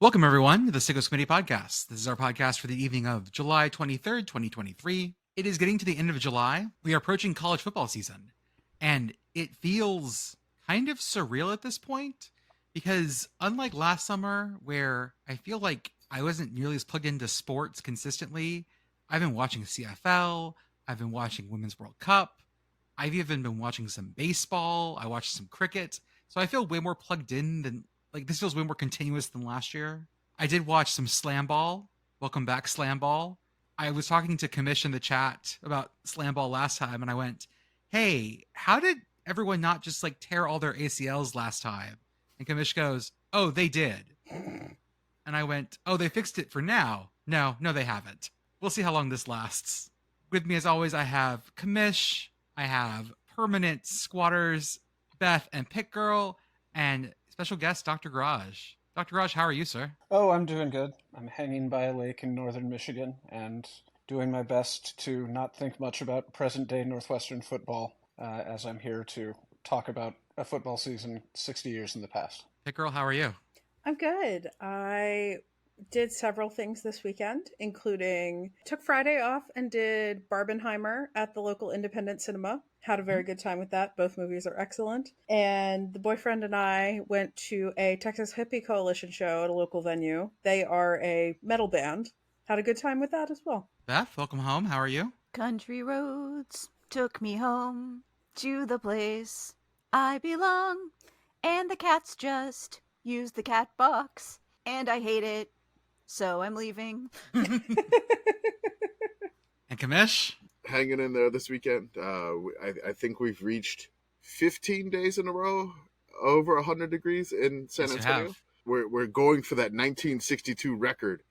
Welcome, everyone, to the Sickos Committee podcast. This is our podcast for the evening of July 23rd, 2023. It is getting to the end of July. We are approaching college football season, and it feels kind of surreal at this point because unlike last summer, where I feel like I wasn't nearly as plugged into sports consistently, I've been watching CFL, I've been watching Women's World Cup, I've even been watching some baseball, I watched some cricket, so I feel way more plugged in than this feels way more continuous than last year. I did watch some Slam Ball. Welcome back, Slam Ball. I was talking to Commish in the chat about Slam Ball last time, and I went, hey, how did everyone not just tear all their ACLs last time? And Commish goes, oh, they did. And I went, oh, they fixed it for now. No, they haven't. We'll see how long this lasts. With me, as always, I have Commish, I have permanent squatters, Beth and PittGirl, and special guest, Dr. Garage. Dr. Garage, how are you, sir? Oh, I'm doing good. I'm hanging by a lake in northern Michigan and doing my best to not think much about present-day Northwestern football as I'm here to talk about a football season 60 years in the past. PittGirl, how are you? I'm good. I did several things this weekend, including took Friday off and did Barbenheimer at the local independent cinema. Had a very good time with that. Both movies are excellent. And the boyfriend and I went to a Texas Hippie Coalition show at a local venue. They are a metal band. Had a good time with that as well. Beth, welcome home. How are you? Country roads took me home to the place I belong. And the cats just use the cat box. And I hate it. So I'm leaving. And Commish? Hanging in there this weekend. I think we've reached 15 days in a row over 100 degrees in San Antonio. We're going for that 1962 record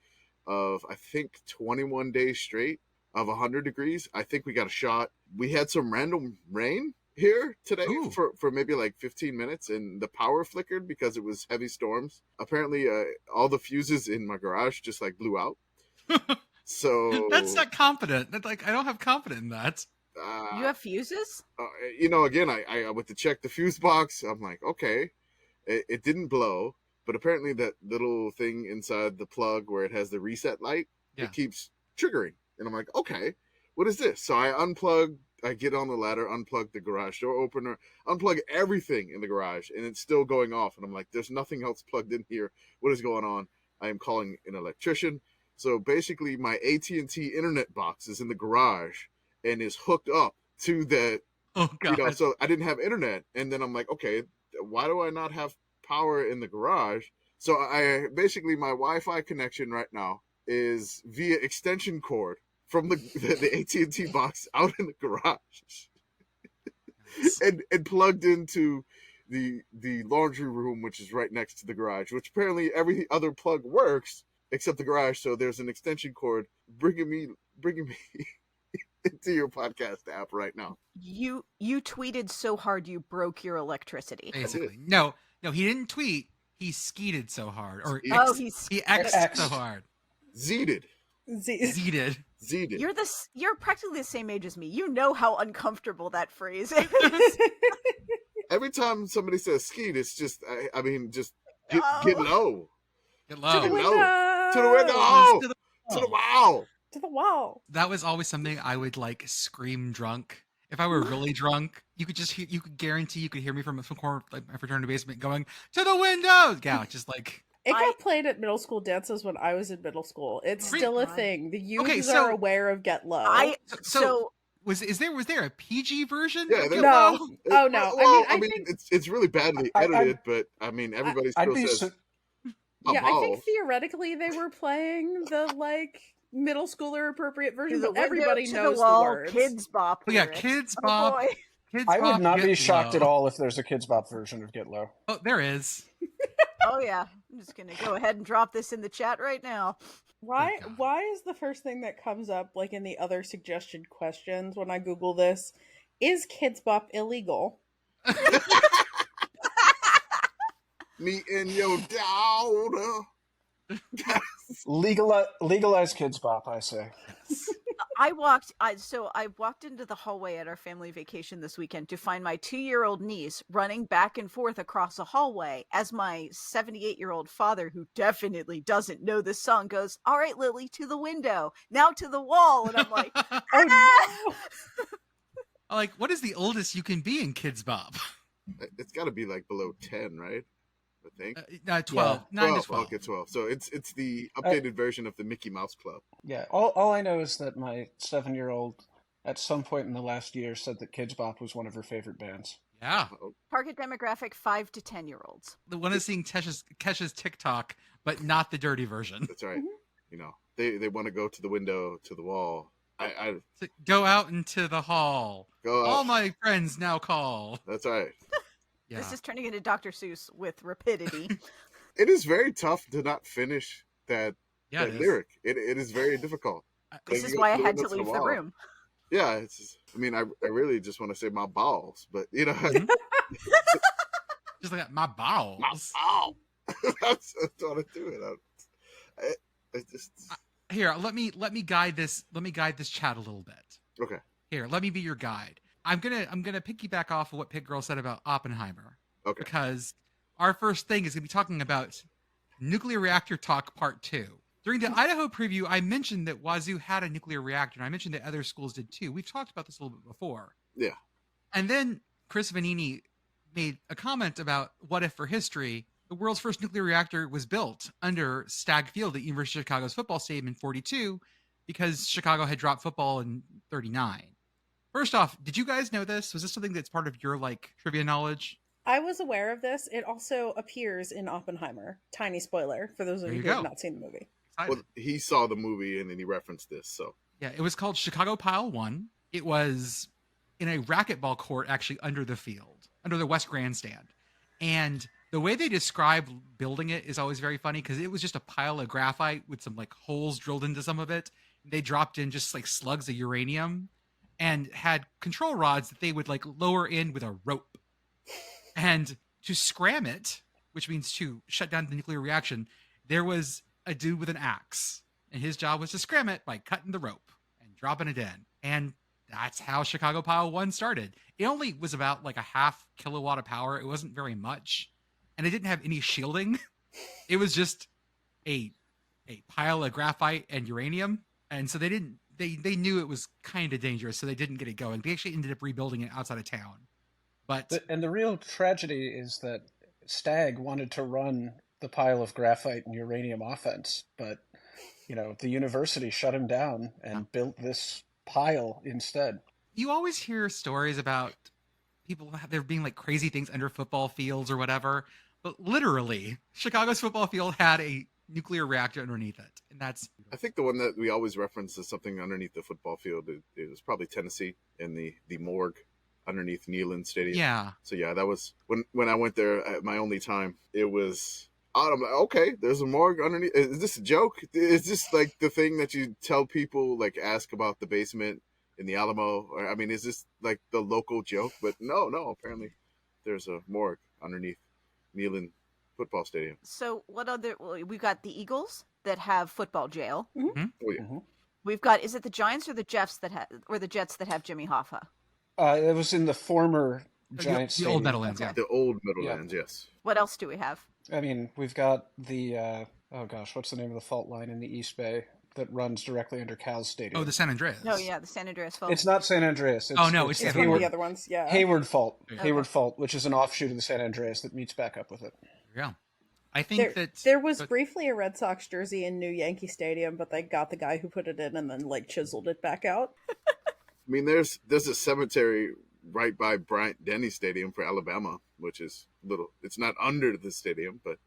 of, I think, 21 days straight of 100 degrees. I think we got a shot. We had some random rain here today for maybe 15 minutes, and the power flickered because it was heavy storms. Apparently, all the fuses in my garage just blew out. So that's not confident. I don't have confidence in that. You have fuses? Again, I went to check the fuse box. I'm like, okay, it didn't blow, but apparently that little thing inside the plug where it has the reset light, it keeps triggering. And I'm like, okay, what is this? So I get on the ladder, unplug the garage door opener, unplug everything in the garage, and it's still going off. And I'm like, there's nothing else plugged in here. What is going on? I am calling an electrician. So basically, my AT&T internet box is in the garage and is hooked up to the, so I didn't have internet. And then I'm like, okay, why do I not have power in the garage? So my Wi-Fi connection right now is via extension cord from the AT&T box out in the garage and plugged into the laundry room, which is right next to the garage, which apparently every other plug works except the garage. So there's an extension cord bringing me into your podcast app right now. You tweeted so hard you broke your electricity. Basically. No, he didn't tweet. He skeeted so hard. Or he X'd so hard. Zeeted. You're practically the same age as me. You know how uncomfortable that phrase is. Every time somebody says skeet, it's just get low. Get low. To the window. To the window. To the wall. To the wall. That was always something I would scream drunk. If I were really drunk, you could guarantee you could hear me from some corner of my fraternity basement going, to the window. Yeah, just It got played at middle school dances when I was in middle school. It's still a thing. The youths are aware of Get Low. Was there a PG version? Yeah, no. Well, no. I mean, it's really badly edited, but I mean, everybody still says. I think theoretically they were playing the middle schooler appropriate version, but everybody knows the words. Kids Bop. Yeah, Kids Bop. I would not be shocked at all if there's a Kids Bop version of Get Low. Oh, there is. Oh yeah, I'm just gonna go ahead and drop this in the chat right now. Why is the first thing that comes up in the other suggestion questions when I Google this, is Kids Bop illegal? Me and your daughter. Legalize Kids Bop, I say. I walked into the hallway at our family vacation this weekend to find my 2-year-old niece running back and forth across a hallway as my 78-year-old father, who definitely doesn't know this song, goes, "All right, Lily, to the window, now to the wall." And I'm like, Oh no! Like, what is the oldest you can be in Kids Bop? It's got to be like below 10, right? I think. 12. 9 to 12. Okay, 12. So it's the updated version of the Mickey Mouse Club. Yeah, all I know is that my 7-year-old, at some point in the last year, said that Kids Bop was one of her favorite bands. Yeah. target demographic 5 to 10-year-olds. The one is seeing Kesha's TikTok, but not the dirty version. That's right. You know, they want to go to the window, to the wall. Go out into the hall. Go out. All my friends now call. That's right. Yeah. This is turning into Dr. Seuss with rapidity. It is very tough to not finish that it is. lyric. It is very difficult. This is why I had to leave the room. Yeah, it's just, I mean, I really just want to say my balls, but you know, Just like that, my balls. my ball. That's what I do. It's just Here, let me guide this. Let me guide this chat a little bit. okay. Here, let me be your guide. I'm gonna piggyback off of what PittGirl said about Oppenheimer. Okay. Because our first thing is gonna be talking about nuclear reactor talk part 2. During the Idaho preview, I mentioned that Wazoo had a nuclear reactor, and I mentioned that other schools did too. We've talked about this a little bit before. Yeah. And then Chris Vanini made a comment about what if for history, the world's first nuclear reactor was built under Stagg Field at University of Chicago's football stadium in 42 because Chicago had dropped football in 39. First off, did you guys know this? Was this something that's part of your trivia knowledge? I was aware of this. It also appears in Oppenheimer. Tiny spoiler for those of you who have not seen the movie. Well, he saw the movie and then he referenced this. So Yeah, it was called Chicago Pile 1. It was in a racquetball court actually under the field, under the West Grandstand. And the way they describe building it is always very funny because it was just a pile of graphite with some holes drilled into some of it. They dropped in just slugs of uranium and had control rods that they would lower in with a rope. And to scram it, which means to shut down the nuclear reaction, there was a dude with an axe. And his job was to scram it by cutting the rope and dropping it in. And that's how Chicago Pile 1 started. It only was about a half kilowatt of power. It wasn't very much. And it didn't have any shielding. It was just a pile of graphite and uranium. And so they knew it was kind of dangerous, so they didn't get it going. They actually ended up rebuilding it outside of town. And the real tragedy is that Stagg wanted to run the pile of graphite and uranium offense, but the university shut him down and built this pile instead. You always hear stories about people there being crazy things under football fields or whatever, but literally Chicago's football field had a nuclear reactor underneath it, and that's I think the one that we always reference as something underneath the football field it was probably Tennessee and the morgue underneath Neyland Stadium. Yeah. So yeah, that was when I went there at my only time. It was odd. I'm like, okay, there's a morgue underneath. Is this a joke? Is this the thing that you tell people ask about the basement in the Alamo? Or I mean, is this the local joke? But no. Apparently, there's a morgue underneath Neyland football stadium. So what other? We've got the Eagles that have football jail. Mm-hmm. Oh yeah. Mm-hmm. We've got, is it the Giants or the Jets that have Jimmy Hoffa? It was in the former Giants the old Meadowlands. Okay. The old Meadowlands, yes. What else do we have? I mean, we've got the what's the name of the fault line in the East Bay that runs directly under Cal's stadium? Oh, the San Andreas. Oh yeah, the San Andreas Fault. It's not San Andreas. It's It's one of Hayward, the other ones. Yeah. Hayward Fault. Okay. Hayward Fault, which is an offshoot of the San Andreas that meets back up with it. Yeah. I think there was briefly a Red Sox jersey in New Yankee Stadium, but they got the guy who put it in and then chiseled it back out. I mean, there's a cemetery right by Bryant Denny Stadium for Alabama, which is it's not under the stadium, but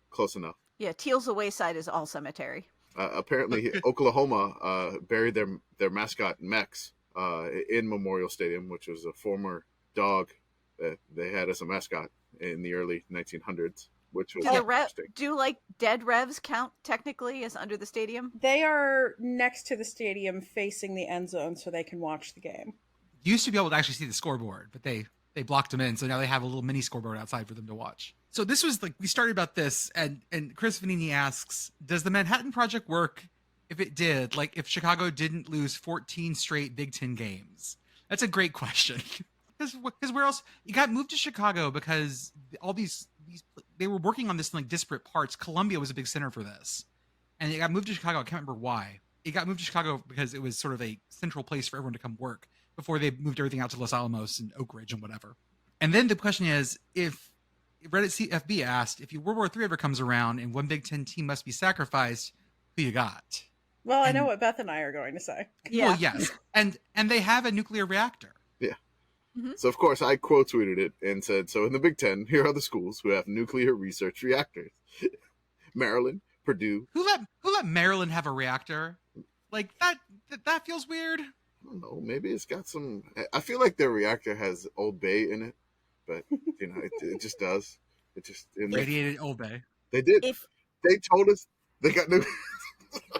close enough. Yeah, Teal's Wayside is all cemetery. Apparently, Oklahoma buried their mascot Mex in Memorial Stadium, which was a former dog that they had as a mascot in the early 1900s, which was interesting. Do dead revs count technically as under the stadium? They are next to the stadium facing the end zone so they can watch the game. Used to be able to actually see the scoreboard, but they blocked them in, so now they have a little mini scoreboard outside for them to watch. So this was we started about this, and Chris Vanini asks, does the Manhattan Project work if it did, like if Chicago didn't lose 14 straight Big Ten games? That's a great question. Because where else? It got moved to Chicago because all these they were working on this in like disparate parts. Columbia was a big center for this, and it got moved to Chicago. I can't remember why. It got moved to Chicago because it was sort of a central place for everyone to come work before they moved everything out to Los Alamos and Oak Ridge and whatever. And then the question is, if Reddit CFB asked, if World War III ever comes around and one Big Ten team must be sacrificed, who you got? Well, I know what Beth and I are going to say. Yeah. Well, yes. And they have a nuclear reactor. Yeah. Mm-hmm. So, of course, I quote tweeted it and said, so in the Big Ten, here are the schools who have nuclear research reactors. Maryland, Purdue. Who let Maryland have a reactor? Like, that feels weird. I don't know. Maybe it's got some... I feel like their reactor has Old Bay in it, but, you know, it just does. It just... Radiated Old Bay. They did. They told us they got new...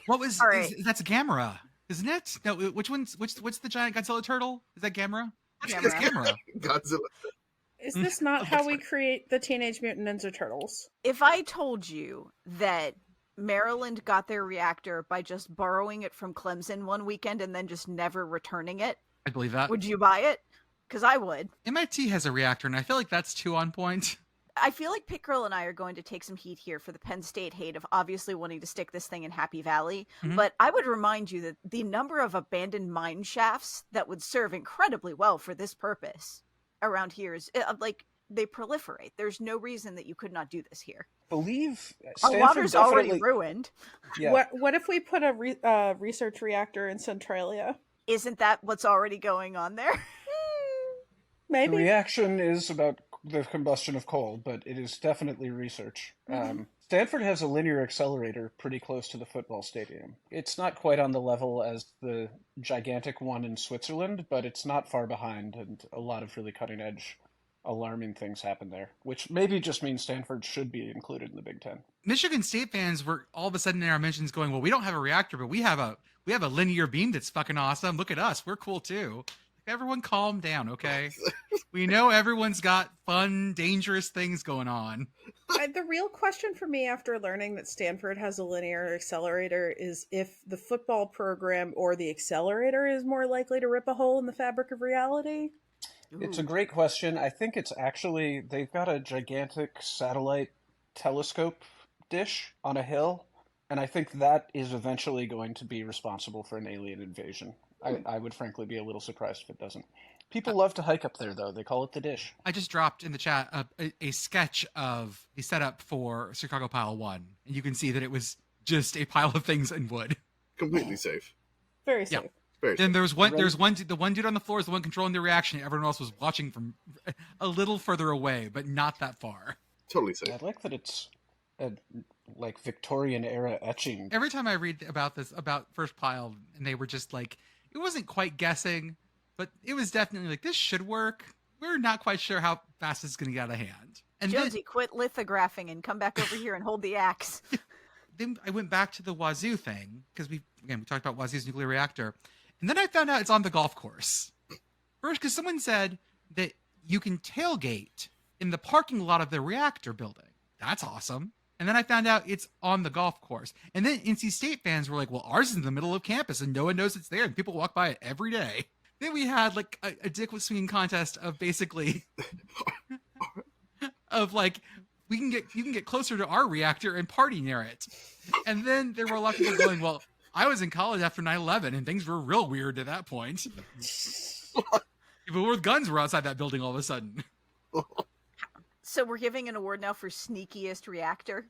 What was... Right. That's Gamera, isn't it? No, what's the giant Godzilla turtle? Is that Gamera? It's Gamera. Godzilla. Is this not how we create the Teenage Mutant Ninja Turtles? If I told you that Maryland got their reactor by just borrowing it from Clemson one weekend and then just never returning it, I believe that. would you buy it? Because I would. MIT has a reactor, and I feel like that's too on point. I feel like PittGirl and I are going to take some heat here for the Penn State hate of obviously wanting to stick this thing in Happy Valley. Mhm. But I would remind you that the number of abandoned mine shafts that would serve incredibly well for this purpose around here is like they proliferate. There's no reason that you could not do this here. Believe Our Stanford water's already definitely- ruined. Yeah. What if we put a research reactor in Centralia? Isn't that what's already going on there? The Maybe. reaction is about the combustion of coal, but it is definitely research. Stanford has a linear accelerator pretty close to the football stadium. It's not quite on the level as the gigantic one in Switzerland, but it's not far behind, and a lot of really cutting-edge, alarming things happen there, which maybe just means Stanford should be included in the Big Ten. Michigan State fans were all of a sudden in our mentions going, well, we don't have a reactor, but we have a linear beam that's fucking awesome. Look at us. We're cool too. Everyone calm down, okay? We know everyone's got fun, dangerous things going on. The real question for me after learning that Stanford has a linear accelerator is if the football program or the accelerator is more likely to rip a hole in the fabric of reality. It's a great question. I think it's actually, they've got a gigantic satellite telescope dish on a hill, and I think that is eventually going to be responsible for an alien invasion. I would frankly be a little surprised if it doesn't. People love to hike up there, though. They call it the dish. I just dropped in the chat a sketch of the setup for Chicago Pile 1, and you can see that it was just a pile of things in wood. Completely safe. Very safe. Yeah. Very Then safe. the one dude on the floor is the one controlling the reaction. Everyone else was watching from a little further away, but not that far. Totally safe. I like that it's a Victorian era etching. Every time I read about First Pile, and they were just like, it wasn't quite guessing, but it was definitely like, this should work. We're not quite sure how fast it's going to get out of hand. And Jonesy, quit lithographing and come back over here and hold the axe. then I went back to the Wazoo thing, because we talked about Wazoo's nuclear reactor. And then I found out it's on the golf course. First, because someone said that you can tailgate in the parking lot of the reactor building. That's awesome. And then I found out it's on the golf course. And then NC State fans were like, well, ours is in the middle of campus and no one knows it's there. And people walk by it every day. Then we had like a dick swinging contest of basically of like, you can get closer to our reactor and party near it. And then there were a lot of people going, well, I was in college after 9/11 and things were real weird at that point. People with guns were outside that building all of a sudden. So we're giving an award now for sneakiest reactor.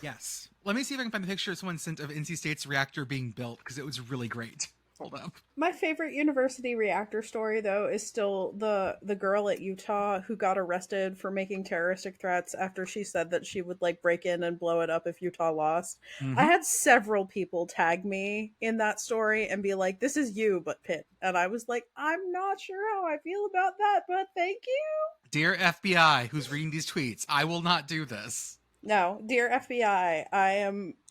Yes. Let me see if I can find the picture someone sent of NC State's reactor being built, because it was really great. Hold up. My favorite university reactor story, though, is still the girl at Utah who got arrested for making terroristic threats after she said that she would like break in and blow it up if Utah lost. Mhm. I had several people tag me in that story and be like, "This is you, but Pitt," and I was like, "I'm not sure how I feel about that, but thank you." Dear FBI, who's reading these tweets, I will not do this. No, dear FBI,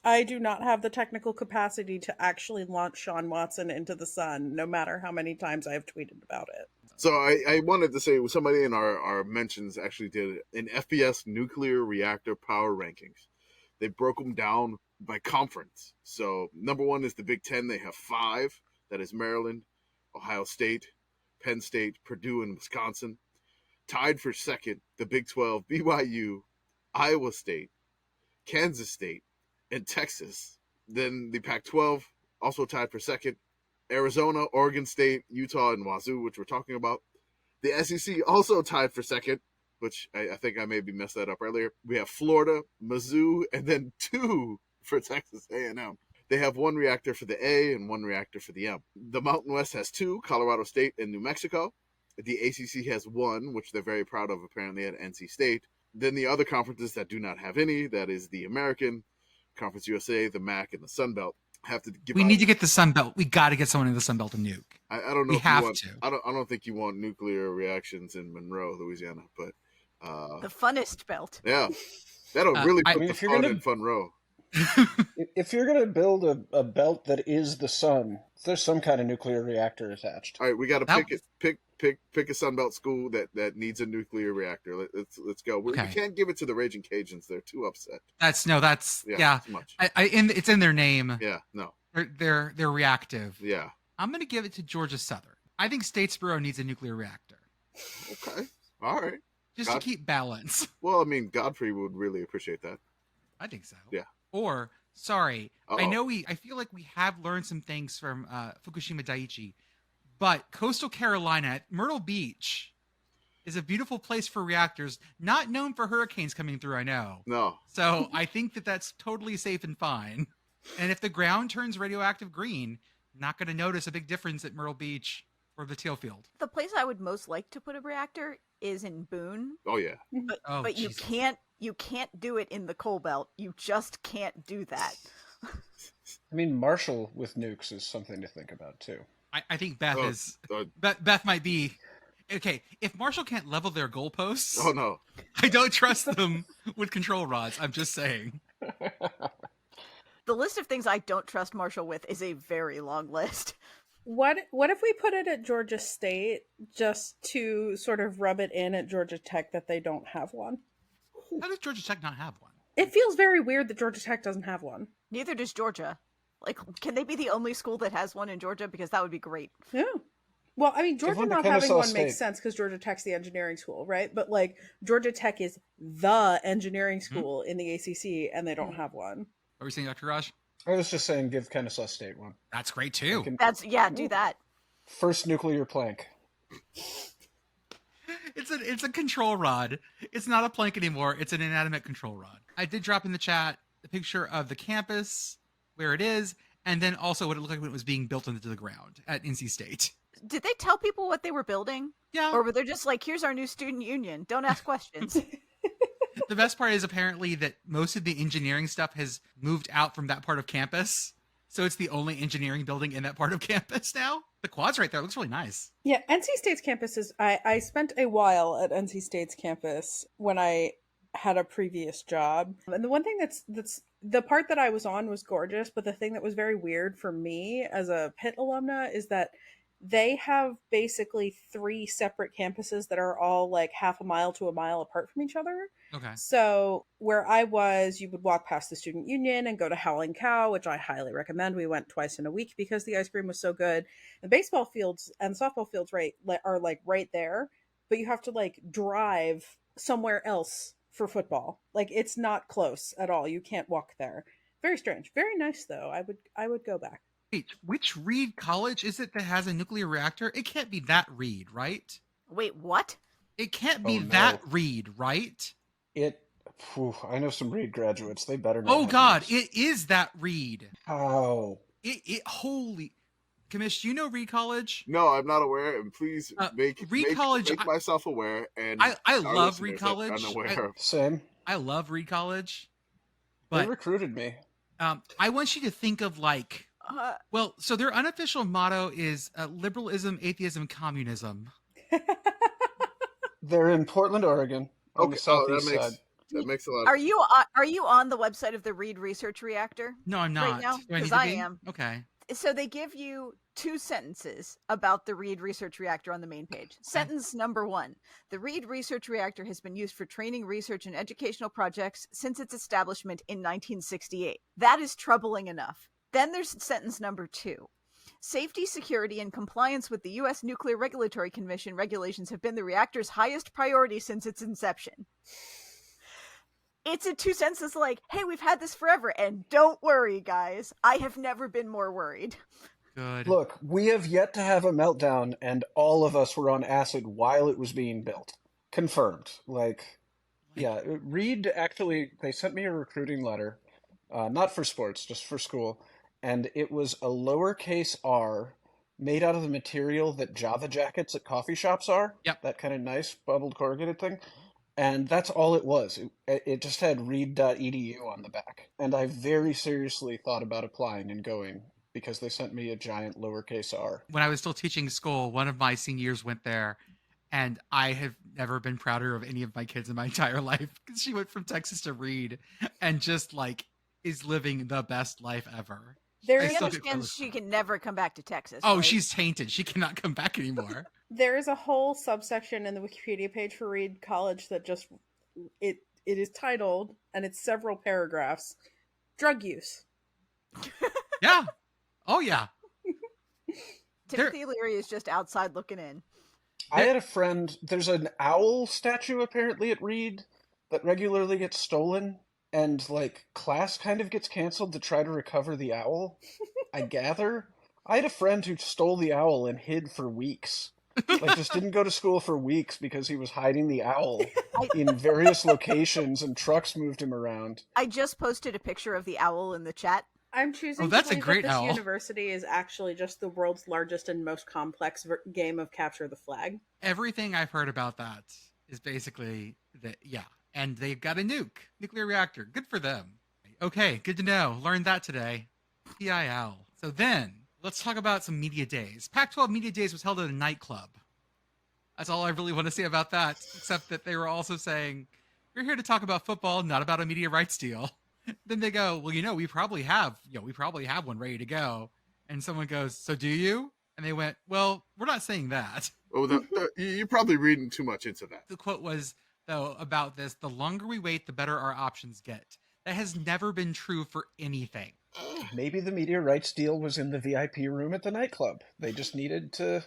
I do not have the technical capacity to actually launch Sean Watson into the sun, no matter how many times I've tweeted about it. So I wanted to say somebody in our mentions actually did an FPS nuclear reactor power rankings. They broke them down by conference. So number one is the Big Ten. They have 5. That is Maryland, Ohio State, Penn State, Purdue, and Wisconsin. Tied for second, the Big 12, BYU, Iowa State, Kansas State, and Texas. Then the Pac-12 also tied for second, Arizona, Oregon State, Utah, and Wazoo, which we're talking about. The SEC also tied for second, which I think I maybe messed that up earlier. We have Florida, Mizzou, and then 2 for Texas A&M. They have 1 reactor for the A and 1 reactor for the M. The Mountain West has 2, Colorado State and New Mexico. The ACC has 1, which they're very proud of apparently at NC State. Then the other conferences that do not have any, that is the American, Conference USA, the MAC, and the Sun Belt, have to give. We need to get the Sun Belt. We got to get someone in the Sun Belt to nuke. I don't know. We if have you want, to. I don't think you want nuclear reactions in Monroe, Louisiana, but the funnest belt. yeah, that'll really put mean, the if you're fun gonna- in Fun Row. If you're going to build a belt that is the sun, there's some kind of nuclear reactor attached. All right, we got to That- pick a Sunbelt school that needs a nuclear reactor. Let's go. We Okay. can't give it to the Raging Cajuns. They're too upset. That's yeah. Too much. It's in their name. Yeah, no, They're reactive. yeah. I'm gonna give it to Georgia Southern. I think Statesboro needs a nuclear reactor Okay, all right. just to keep balance. Well, I mean, Godfrey would really appreciate that. I think so. Yeah. Or sorry, Uh-oh. I feel like we have learned some things from Fukushima Daiichi, but Coastal Carolina, Myrtle Beach, is a beautiful place for reactors, not known for hurricanes coming through. I know. No, So I think that's totally safe and fine. And if the ground turns radioactive green, not going to notice a big difference at Myrtle Beach or the teal field. The place I would most like to put a reactor is in Boone, oh yeah. Oh, but Jesus. you can't do it in the coal belt. You just can't do that. I mean, Marshall with nukes is something to think about, too. I think Beth Oh, is. uh, Beth might be. Okay, if Marshall can't level their goalposts, Oh no. I don't trust them with control rods. I'm just saying. The list of things I don't trust Marshall with is a very long list. What if we put it at Georgia State just to sort of rub it in at Georgia Tech that they don't have one? How does Georgia Tech not have one? It feels very weird that Georgia Tech doesn't have one. Neither does Georgia. Like, can they be the only school that has one in Georgia? Because that would be great. Yeah. Well, I mean, Georgia one to not having Kennesaw one State. makes sense because Georgia Tech's the engineering school, right? But like Georgia Tech is the engineering school in the ACC, and they don't have one. What were you saying, Dr. Raj? I was just saying give Kennesaw State one. That's great too. Do that. First nuclear plank. It's a control rod. It's not a plank anymore. It's an inanimate control rod. I did drop in the chat the picture of the campus, where it is, and then also what it looked like when it was being built into the ground at NC State. Did they tell people what they were building? Yeah. Or were they just like, here's our new student union. Don't ask questions. The best part is apparently that most of the engineering stuff has moved out from that part of campus. So it's the only engineering building in that part of campus now. The quad's right there. It looks really nice. Yeah, NC State's campus is. I spent a while at NC State's campus when I had a previous job, and the one thing that's the part that I was on was gorgeous, but the thing that was very weird for me as a Pitt alumna is that they have basically 3 separate campuses that are all like half a mile to a mile apart from each other. Okay. So where I was, you would walk past the student union and go to Howling Cow, which I highly recommend. We went twice in a week because the ice cream was so good. The baseball fields and softball fields are like right there, but you have to like drive somewhere else for football. Like it's not close at all. You can't walk there. Very strange. Very nice though. I would go back. Wait, which Reed college is it that has a nuclear reactor? It can't be that Reed, right? Wait, what? It can't be Oh, no. that Reed, right? I know some Reed graduates. They better not. Oh have God, nukes. it is that Reed. How? Holy, Commish, do you know Reed College? No, I'm not aware, and please make College- make myself aware. And I our love Reed listeners that College. unaware of. Same. I love Reed College, They but recruited me. I want you to think of like, well, so their unofficial motto is liberalism, atheism, communism. They're in Portland, Oregon, on the southeast side. that makes a lot. Are you on the website of the Reed Research Reactor? No, I'm not. Right now? Do I need 'Cause to I be? am. Okay. So they give you 2 sentences about the Reed Research Reactor on the main page. Sentence number 1. The Reed Research Reactor has been used for training, research, and educational projects since its establishment in 1968. That is troubling enough. Then there's sentence number 2. Safety, security, and compliance with the U.S. Nuclear Regulatory Commission regulations have been the reactor's highest priority since its inception. It's in 2 sentences like, hey, we've had this forever, and don't worry, guys. I have never been more worried. Good. Look, we have yet to have a meltdown, and all of us were on acid while it was being built. Confirmed. Yeah, Reed actually, they sent me a recruiting letter, not for sports, just for school, and it was a lowercase r made out of the material that Java jackets at coffee shops are. Yep. That kind of nice bubbled corrugated thing. And that's all it was. It just had read.edu on the back. And I very seriously thought about applying and going because they sent me a giant lowercase r. When I was still teaching school, one of my seniors went there, and I have never been prouder of any of my kids in my entire life because she went from Texas to Reed and just is living the best life ever. There I is She still a, get understands she can never come back to Texas. Oh, right? she's tainted. She cannot come back anymore. there is a whole subsection in the Wikipedia page for Reed College that just it is titled, and it's several paragraphs, drug use. Yeah. Oh, yeah. Timothy Leary is just outside looking in. I had a friend, there's an owl statue apparently at Reed that regularly gets stolen, and class kind of gets canceled to try to recover the owl, I gather. I had a friend who stole the owl and hid for weeks. Just didn't go to school for weeks because he was hiding the owl in various locations, and trucks moved him around. I just posted a picture of the owl in the chat. I'm choosing Oh, that's to a believe great that this owl. university is actually just the world's largest and most complex game of capture the flag. Everything I've heard about that is basically that, yeah. And they've got a nuclear reactor. Good for them. Okay, good to know. Learned that today. PIL. So then, let's talk about some media days. Pac-12 Media Days was held at a nightclub. That's all I really want to say about that, except that they were also saying, we're here to talk about football, not about a media rights deal. Then they go, well, we probably have one ready to go. And someone goes, so do you? And they went, well, we're not saying that. Oh, you're probably reading too much into that. The quote was, though, about this, the longer we wait, the better our options get. That has never been true for anything. Maybe the media rights deal was in the VIP room at the nightclub. They just needed to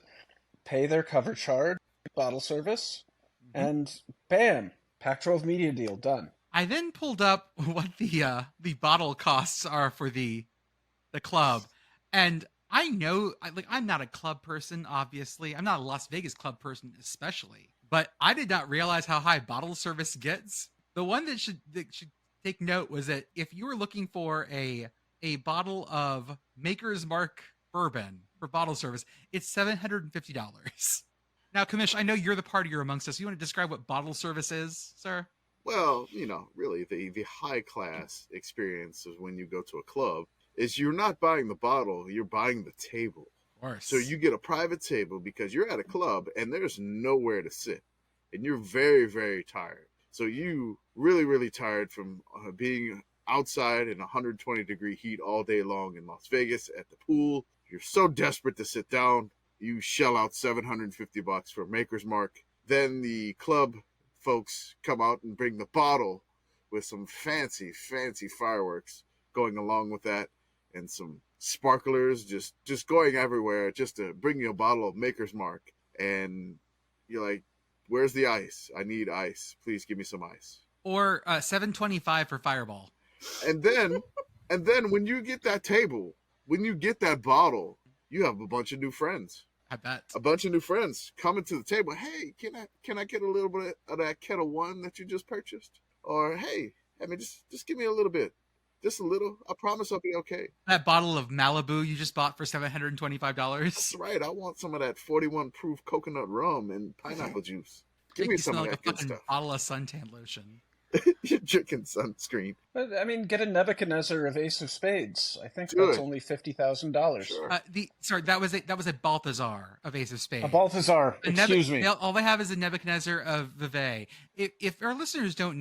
pay their cover charge, bottle service, and bam, Pac-12 media deal done. I then pulled up what the bottle costs are for the club, and I know I'm not a club person, obviously. I'm not a Las Vegas club person, especially. But I did not realize how high bottle service gets. The one that should take note was that if you were looking for a bottle of Maker's Mark bourbon for bottle service, it's $750. Now, Commish, I know you're the partier amongst us. You want to describe what bottle service is, sir? Well, really, the high class experience is when you go to a club is you're not buying the bottle, you're buying the table. Of course. So you get a private table because you're at a club and there's nowhere to sit. And you're very, very tired. So you really, really tired from being outside in 120-degree heat all day long in Las Vegas at the pool. You're so desperate to sit down, you shell out $750 for Maker's Mark. Then the club folks come out and bring the bottle with some fancy fireworks going along with that, and some sparklers just going everywhere just to bring you a bottle of Maker's Mark. And you're like, where's the ice? I need ice. Please give me some ice. Or $725 for Fireball. And then when you get that table, when you get that bottle, you have a bunch of new friends. I bet. A bunch of new friends coming to the table. Hey, can I get a little bit of that Kettle One that you just purchased? Or hey, just give me a little bit. Just a little. I promise I'll be okay. That bottle of Malibu you just bought for $725. That's right. I want some of that 41 proof coconut rum and pineapple juice. Give me some of like that a good fucking stuff. bottle of suntan lotion. You're drinking sunscreen. But, get a Nebuchadnezzar of Ace of Spades. I think Good. that's only $50,000. Sure. That was a Balthazar of Ace of Spades. A Balthazar, A excuse me. All they have is a Nebuchadnezzar of Vevey. If our listeners don't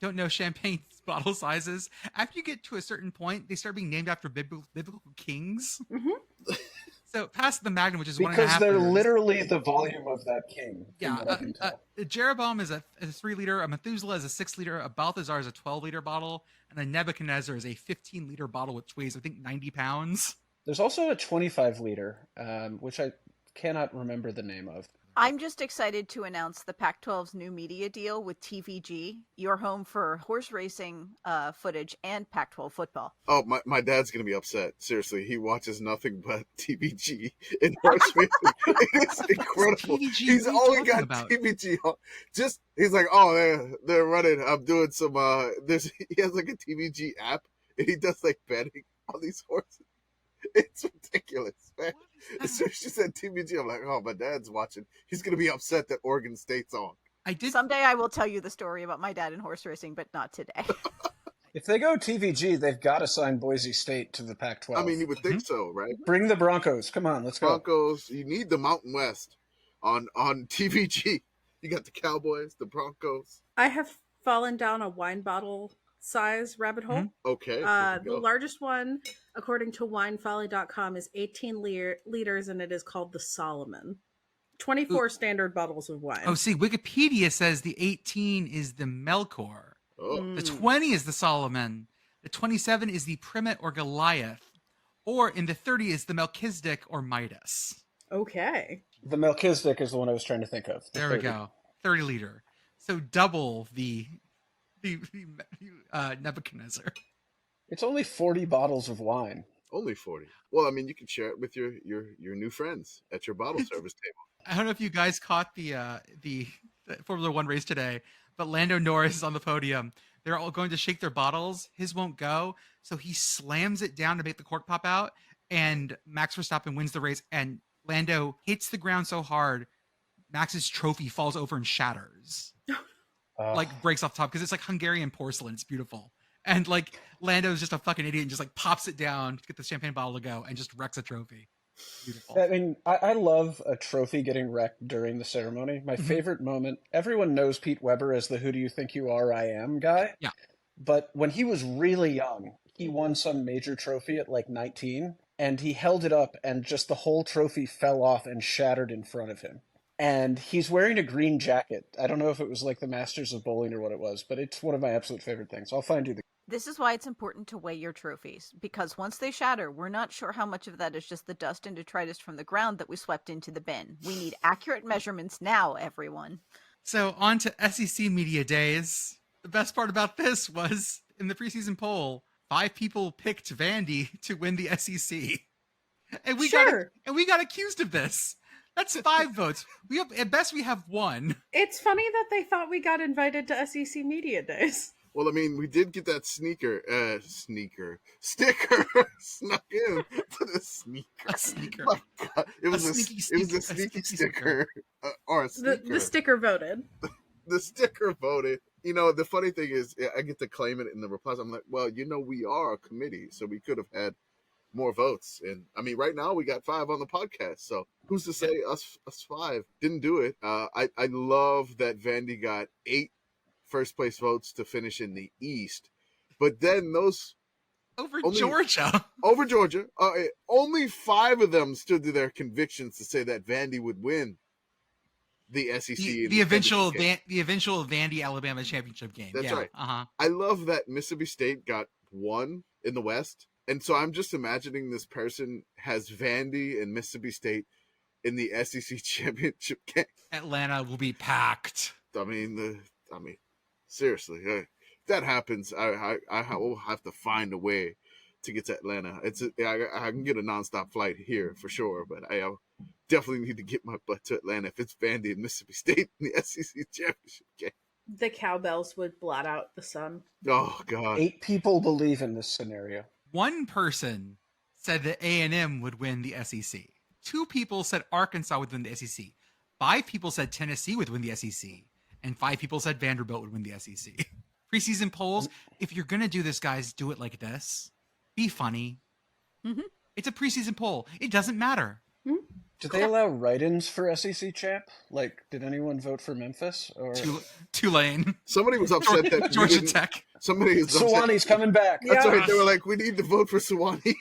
don't know champagne bottle sizes, after you get to a certain point, they start being named after biblical kings. Mm-hmm. So past the Magnum, which is 1.5 Because they're liters. literally the volume of that king, from what I can tell. Jeroboam is a 3 liter, a Methuselah is a 6 liter, a Balthazar is a 12 liter bottle, and a Nebuchadnezzar is a 15 liter bottle, which weighs, I think, 90 pounds. There's also a 25 liter, which I cannot remember the name of. I'm just excited to announce the Pac-12's new media deal with TVG, your home for horse racing footage and Pac-12 football. Oh, my dad's going to be upset. Seriously, he watches nothing but TVG and horse racing. It is incredible. TVG, He's only got TVG on. He's like, oh, they're running. I'm doing some, he has like a TVG app, and he does like betting on these horses. It's ridiculous, man. As soon as she said TVG, I'm like, oh, my dad's watching. He's going to be upset that Oregon State's on. Someday I will tell you the story about my dad in horse racing, but not today. If they go TVG, they've got to sign Boise State to the Pac-12. I mean, you would think so, right? Bring the Broncos. Come on, let's go. Broncos. You need the Mountain West on TVG. You got the Cowboys, the Broncos. I have fallen down a wine bottle size rabbit hole. Okay. The largest one, according to winefolly.com, is 18 liters, and it is called the Solomon. 24 standard bottles of wine. Oh, see, Wikipedia says the 18 is the Melkor. Oh. The 20 is the Solomon. The 27 is the Primet or Goliath. Or in the 30 is the Melchizedek or Midas. Okay. The Melchizedek is the one I was trying to think of. There we go. 30 liter. So double the Nebuchadnezzar. It's only 40 bottles of wine. Only 40. Well, I mean, you can share it with your new friends at your bottle service table. I don't know if you guys caught the Formula One race today, but Lando Norris is on the podium. They're all going to shake their bottles. His won't go, so he slams it down to make the cork pop out, and Max Verstappen wins the race, and Lando hits the ground so hard, Max's trophy falls over and shatters. Like breaks off top because it's like Hungarian porcelain. It's beautiful. And like Lando's just a fucking idiot and just like pops it down to get the champagne bottle to go and just wrecks a trophy. Beautiful. I mean, I love a trophy getting wrecked during the ceremony. My favorite moment, everyone knows Pete Weber as the "Who do you think you are? I am" guy. Yeah. But when he was really young, he won some major trophy at like 19, and he held it up and just the whole trophy fell off and shattered in front of him. And he's wearing a green jacket. I don't know if it was like the Masters of Bowling or what it was, but it's one of my absolute favorite things. I'll find you the... This is why it's important to weigh your trophies, because once they shatter, we're not sure how much of that is just the dust and detritus from the ground that we swept into the bin. We need accurate measurements now, everyone. So on to SEC Media Days. The best part about this was, in the preseason poll, 5 people picked Vandy to win the SEC. And we got accused of this. That's 5 votes. We have, at best, we have 1. It's funny that they thought we got invited to SEC Media Days. Well, I mean, we did get that sticker snuck in to the sneaker. A sneaker. Oh, God. It was a sneaky sticker. Or a sneaker. The sticker voted. The sticker voted. You know, the funny thing is, I get to claim it in the replies. I'm like, well, you know, we are a committee, so we could have had more votes. And I mean, right now we got 5 on the podcast. So who's to say us 5 didn't do it? I love that Vandy got 8 first place votes to finish in the East, but then those over Georgia, only 5 of them stood to their convictions to say that Vandy would win the SEC. The eventual Vandy Alabama championship game. That's right. Uh-huh. I love that Mississippi State got 1 in the West. And so I'm just imagining this person has Vandy and Mississippi State in the SEC championship game. Atlanta will be packed. I mean, seriously, if that happens, I will have to find a way to get to Atlanta. I can get a nonstop flight here for sure, but I definitely need to get my butt to Atlanta if it's Vandy and Mississippi State in the SEC championship game. The cowbells would blot out the sun. Oh God! 8 people believe in this scenario. 1 person said that A&M would win the SEC. 2 people said Arkansas would win the SEC. 5 people said Tennessee would win the SEC. And 5 people said Vanderbilt would win the SEC. Preseason polls, if you're going to do this, guys, do it like this. Be funny. Mm-hmm. It's a preseason poll. It doesn't matter. Did they allow write-ins for SEC champ? Like, did anyone vote for Memphis? Or Tulane. Somebody was upset that Georgia Tech. Somebody was upset. Sewannee's coming back. That's Yeah. right. They were like, we need to vote for Sewanee.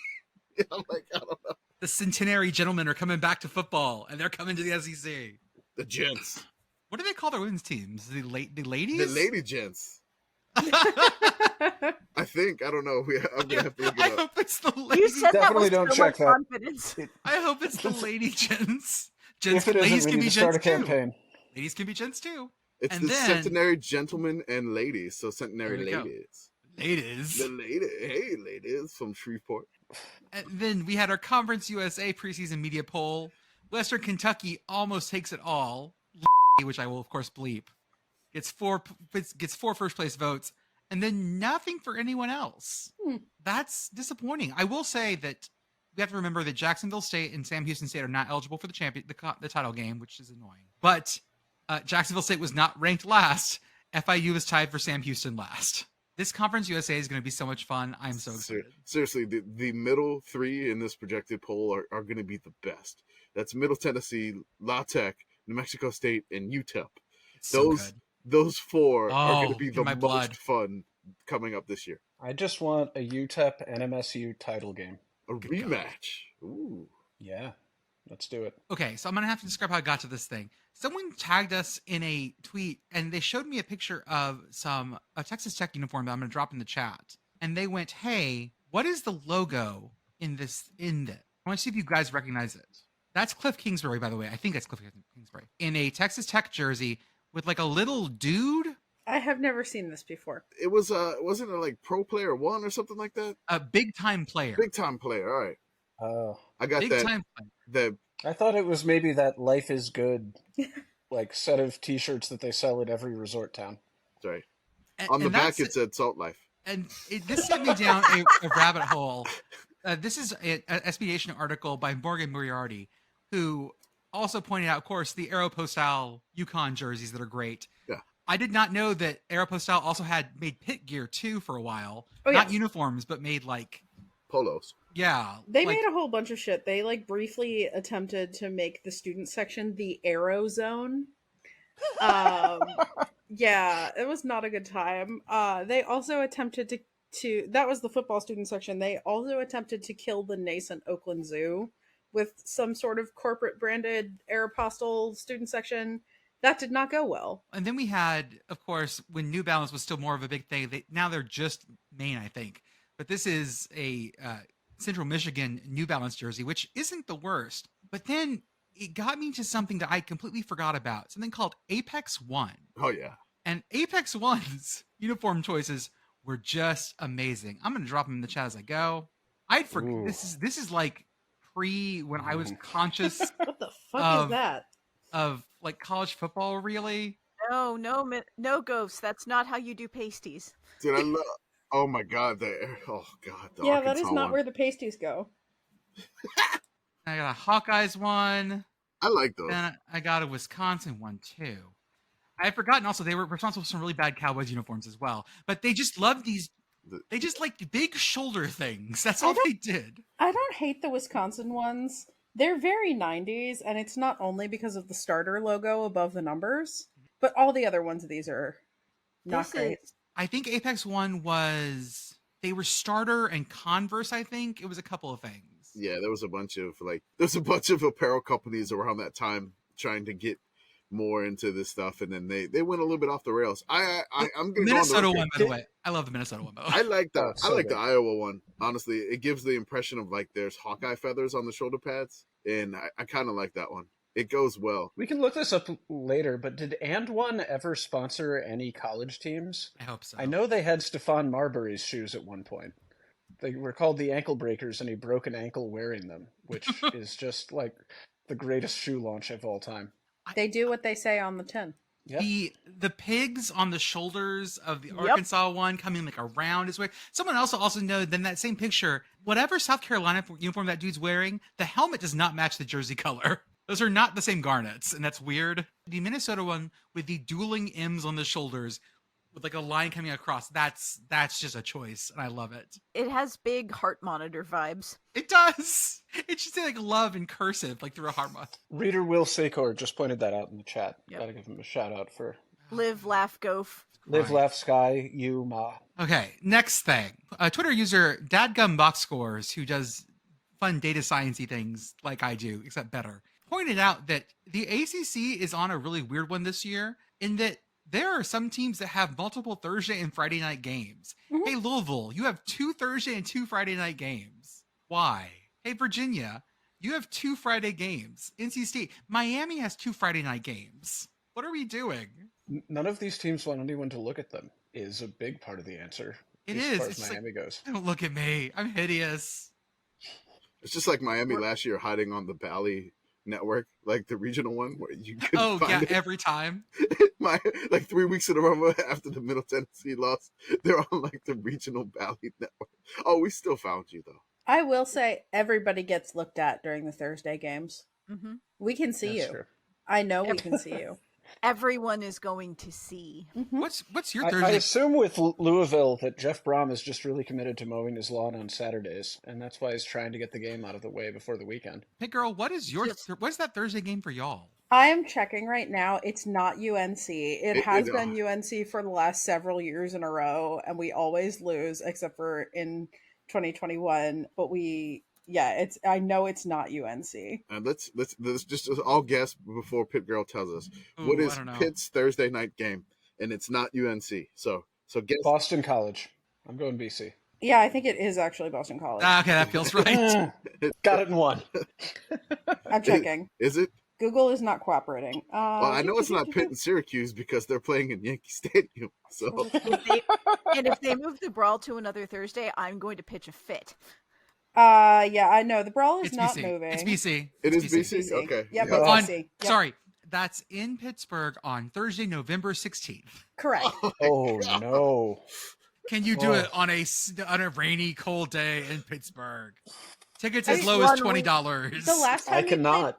I'm like, I don't know. The centenary gentlemen are coming back to football, and they're coming to the SEC. The gents. What do they call their women's teams? The ladies? The lady gents. I think. I don't know. I'm going to have to look I it up. hope it's the You ladies. said that Definitely with don't so check much that. confidence. I hope it's the lady gents. If it Ladies isn't, we can need be to start a gents too. campaign. Ladies can be gents too. It's And the then- centenary gentlemen and ladies. So centenary There we go. ladies. Ladies. The lady. Hey, ladies from Shreveport. And then we had our Conference USA preseason media poll. Western Kentucky almost takes it all, which I will of course bleep. Gets four first place votes, and then nothing for anyone else. That's disappointing. I will say that we have to remember that Jacksonville State and Sam Houston State are not eligible for the title game, which is annoying. But Jacksonville State was not ranked last. FIU was tied for Sam Houston last. This Conference USA is going to be so much fun. I'm so excited. Seriously, the middle three in this projected poll are going to be the best. That's Middle Tennessee, La Tech, New Mexico State, and UTEP. It's so good. Those four are going Oh, to be in the my most blood. fun coming up this year. I just want a UTEP and MSU title game. A rematch. Ooh. Yeah, let's do it. Okay, so I'm going to have to describe how I got to this thing. Someone tagged us in a tweet, and they showed me a picture of a Texas Tech uniform that I'm going to drop in the chat. And they went, hey, what is the logo in this? I want to see if you guys recognize it. That's Cliff Kingsbury, by the way. I think that's Cliff Kingsbury. In a Texas Tech jersey with like a little dude. I have never seen this before. It was wasn't it like Pro Player One or something like that? A big time player. Big time player. All right. Oh, I got Big that. time player. The I thought it was maybe that Life is Good, like set of T-shirts that they sell at every resort town. sorry. And, On the and back that's it said Salt Life. And this sent me down a rabbit hole. This is an SB Nation article by Morgan Moriarty, who also pointed out, of course, the Aeropostale Yukon jerseys that are great. Yeah. I did not know that Aeropostale also had made pit gear too for a while. Oh, Not yes. uniforms, but made like, Polos. yeah. They like, made a whole bunch of shit. They like briefly attempted to make the student section the Aero Zone. Yeah, it was not a good time. They also attempted to that was the football student section. They also attempted to kill the nascent Oakland Zoo with some sort of corporate branded Aeropostale student section. That did not go well. And then we had, of course, when New Balance was still more of a big thing. Now they're just Maine, I think. But this is a Central Michigan New Balance jersey, which isn't the worst. But then it got me to something that I completely forgot about, something called Apex One. Oh yeah. And Apex One's uniform choices were just amazing. I'm going to drop them in the chat as I go. I'd forget. Ooh. This is like pre when I was conscious What the fuck is that? of like college football, really. No ghosts. That's not how you do pasties. Dude, I love. Oh my God. The Yeah, that Arkansas is not one. where the pasties go. I got a Hawkeyes one. I like those. Then I got a Wisconsin one too. I had forgotten also they were responsible for some really bad Cowboys uniforms as well. But they just loved these. They just liked big shoulder things. That's all they did. I don't hate the Wisconsin ones. They're very 90s, and it's not only because of the starter logo above the numbers, but all the other ones of these are not This great. I think Apex One was they were starter and Converse. I think it was a couple of things. Yeah, there was a bunch of apparel companies around that time trying to get more into this stuff, and then they went a little bit off the rails. I'm going to Minnesota one, by the way. I love the Minnesota one, by the way. I like that. Oh, it's I so like good. the Iowa one. Honestly, it gives the impression of like there's Hawkeye feathers on the shoulder pads, and I kind of like that one. It goes well. We can look this up later, but did And One ever sponsor any college teams? I hope so. I know they had Stephon Marbury's shoes at one point. They were called the Ankle Breakers, and he broke an ankle wearing them, which is just like the greatest shoe launch of all time. They do what they say on the tin. Yeah. The pigs on the shoulders of the Arkansas one coming like around his way. Someone also know then that same picture, whatever South Carolina uniform that dude's wearing, the helmet does not match the jersey color. Those are not the same garnets, and that's weird. The Minnesota one with the dueling M's on the shoulders with like a line coming across. That's just a choice, and I love it. It has big heart monitor vibes. It does. It should say like love in cursive, like through a heart monitor. Reader Will Sakor just pointed that out in the chat. Yep. Gotta give him a shout out for Live, laugh, goof. Live, Right. Laugh, Sky, You, Ma. Okay, next thing. A Twitter user, Dadgum Box Scores, who does fun data sciencey things like I do, except better, pointed out that the ACC is on a really weird one this year in that there are some teams that have multiple Thursday and Friday night games. Mhm. Hey, Louisville, you have 2 Thursday and 2 Friday night games. Why? Hey, Virginia, you have 2 Friday games. NC State, Miami has 2 Friday night games. What are we doing? None of these teams want anyone to look at them is a big part of the answer. It as is. far It's as like- Miami goes. Don't look at me. I'm hideous. It's just like Miami last year hiding on the Bally network, like the regional one where you could Oh, find yeah, it. every time. Like 3 weeks in a row after the Middle Tennessee loss, they're on like the regional Bally network. Oh, we still found you though. I will say everybody gets looked at during the Thursday games. Hmm. We can see That's you. true. I know we can see you. Everyone is going to see. Mhm. What's your I Thursday? assume with Louisville that Jeff Brom is just really committed to mowing his lawn on Saturdays, and that's why he's trying to get the game out of the way before the weekend. Hey, girl, what is your Yes. what's that Thursday game for y'all? I am checking right now. It's not UNC. It has it- been UNC for the last several years in a row, and we always lose, except for in 2021. But I know it's not UNC. And let's just all guess before PittGirl tells us what Ooh, is I don't know. Pitt's Thursday night game, and it's not UNC. So guess. Boston College. I'm going BC. Yeah, I think it is actually Boston College. Ah, okay, that feels right. Got it in one. I'm checking. Is it? Google is not cooperating. Well, I know it's not Pitt and Syracuse because they're playing in Yankee Stadium. So If they move the brawl to another Thursday, I'm going to pitch a fit. Yeah, I know the brawl is It's not BC. moving. It's BC. it It's is BC. Okay. Yep, Yeah. it's On, BC. Yep. Sorry, that's in Pittsburgh on Thursday, November 16th. Correct. Oh no. Can you do Oh. it on a rainy, cold day in Pittsburgh? Tickets I as mean, low as one $20. The last time I we cannot.